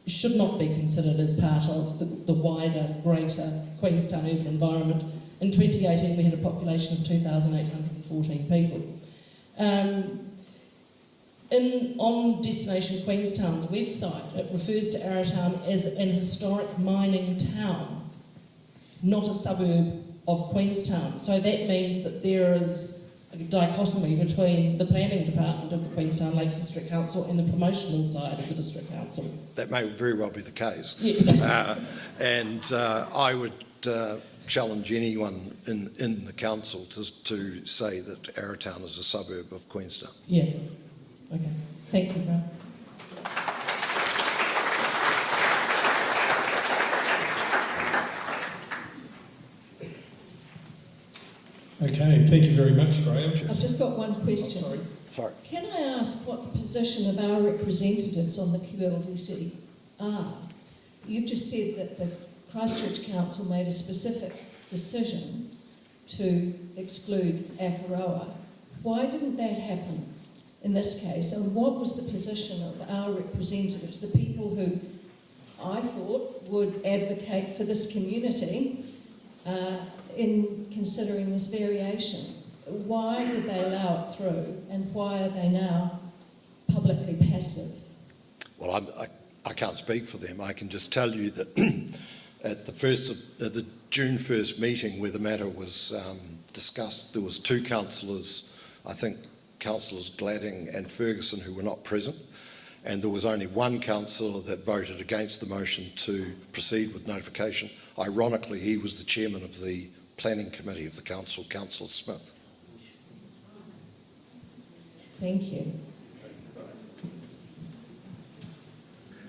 should not be considered as part of the wider, greater Queenstown urban environment. In 2018, we had a population of 2,814 people. On Destination Queenstown's website, it refers to Arrowtown as an historic mining town, not a suburb of Queenstown. So that means that there is a dichotomy between the planning department of the Queenstown Lakes District Council and the promotional side of the District Council. That may very well be the case. Yes. I would challenge anyone in the council to say that Arrowtown is a suburb of Queenstown. Yeah. Okay. Thank you, Graham. Okay, thank you very much, Graham. I've just got one question. Sorry. Can I ask what the position of our representatives on the QLDC are? You've just said that the Christchurch Council made a specific decision to exclude Akaroa. Why didn't that happen in this case? And what was the position of our representatives, the people who I thought would advocate for this community in considering this variation? Why did they allow it through, and why are they now publicly passive? Well, I can't speak for them. I can just tell you that at the June 1st meeting where the matter was discussed, there was two councillors, I think Councillors Gladding and Ferguson, who were not present, and there was only one councillor that voted against the motion to proceed with notification. Ironically, he was the chairman of the planning committee of the council, Councillor Smith. Thank you.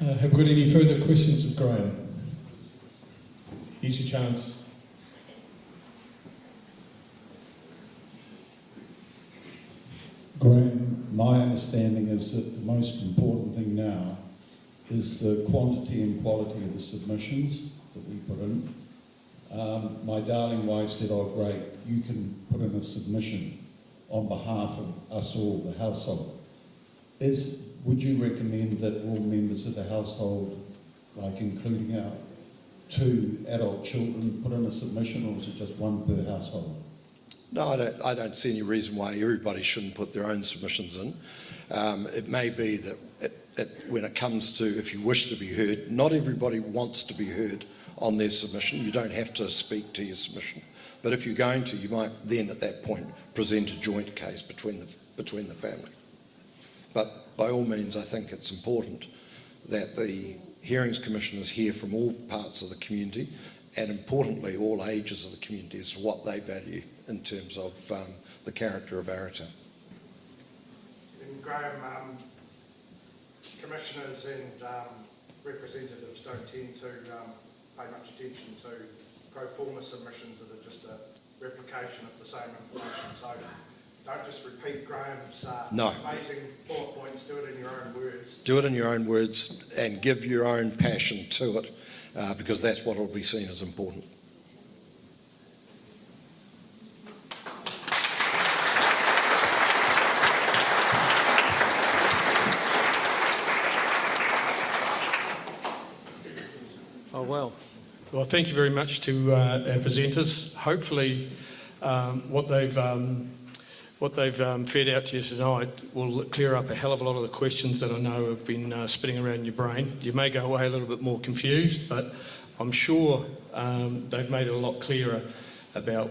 Have we got any further questions of Graham? Here's your chance. Graham, my understanding is that the most important thing now is the quantity and quality of the submissions that we put in. My darling wife said, "Oh great, you can put in a submission on behalf of us all, the household." Would you recommend that all members of the household, like including our 2 adult children, put in a submission, or is it just one per household? No, I don't see any reason why everybody shouldn't put their own submissions in. It may be that when it comes to, if you wish to be heard, not everybody wants to be heard on their submission. You don't have to speak to your submission. But if you're going to, you might then at that point present a joint case between the family. But by all means, I think it's important that the Hearings Commissioners hear from all parts of the community, and importantly all ages of the community, as to what they value in terms of the character of Arrowtown. And Graham, commissioners and representatives don't tend to pay much attention to pro forma submissions that are just a replication of the same information. So don't just repeat Graham's amazing bullet points, do it in your own words. Do it in your own words and give your own passion to it, because that's what will be seen as important. Oh, well. Well, thank you very much to our presenters. Hopefully what they've fed out to you tonight will clear up a hell of a lot of the questions that I know have been spinning around in your brain. You may go away a little bit more confused, but I'm sure they've made it a lot clearer about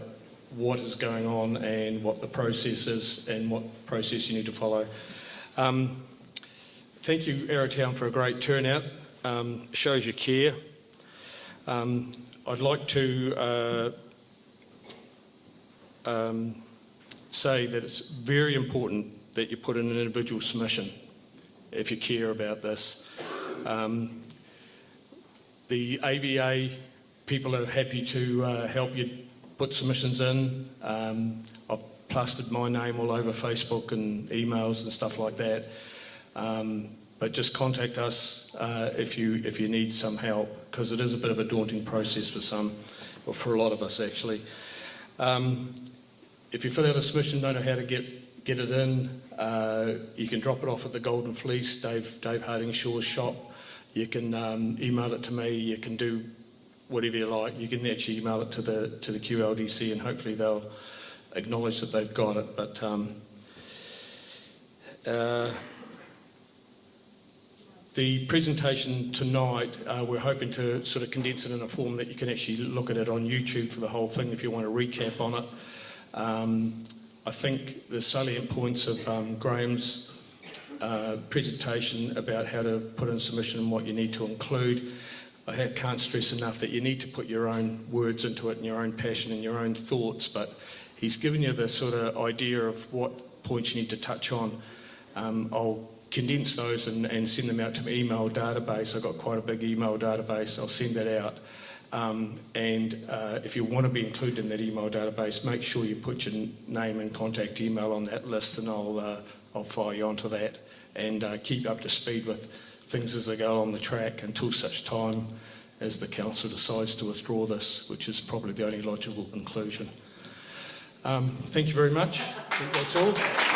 what is going on and what the process is and what process you need to follow. Thank you, Arrowtown, for a great turnout. Shows your care. I'd like to say that it's very important that you put in an individual submission if you care about this. The AVA people are happy to help you put submissions in. I've plastered my name all over Facebook and emails and stuff like that. But just contact us if you need some help, because it is a bit of a daunting process for some, or for a lot of us actually. If you fill out a submission, don't know how to get it in, you can drop it off at the Golden Fleece, Dave Hardingshaw's shop. You can email it to me. You can do whatever you like. You can actually email it to the QLDC, and hopefully they'll acknowledge that they've got it. But the presentation tonight, we're hoping to sort of condense it in a form that you can actually look at it on YouTube for the whole thing if you want a recap on it. I think the salient points of Graham's presentation about how to put in a submission and what you need to include, I can't stress enough that you need to put your own words into it and your own passion and your own thoughts, but he's given you the sort of idea of what points you need to touch on. I'll condense those and send them out to my email database. I've got quite a big email database. I'll send that out. If you want to be included in that email database, make sure you put your name and contact email on that list, and I'll fire you onto that, and keep up to speed with things as they go along the track until such time as the council decides to withdraw this, which is probably the only logical conclusion. Thank you very much. I think that's all.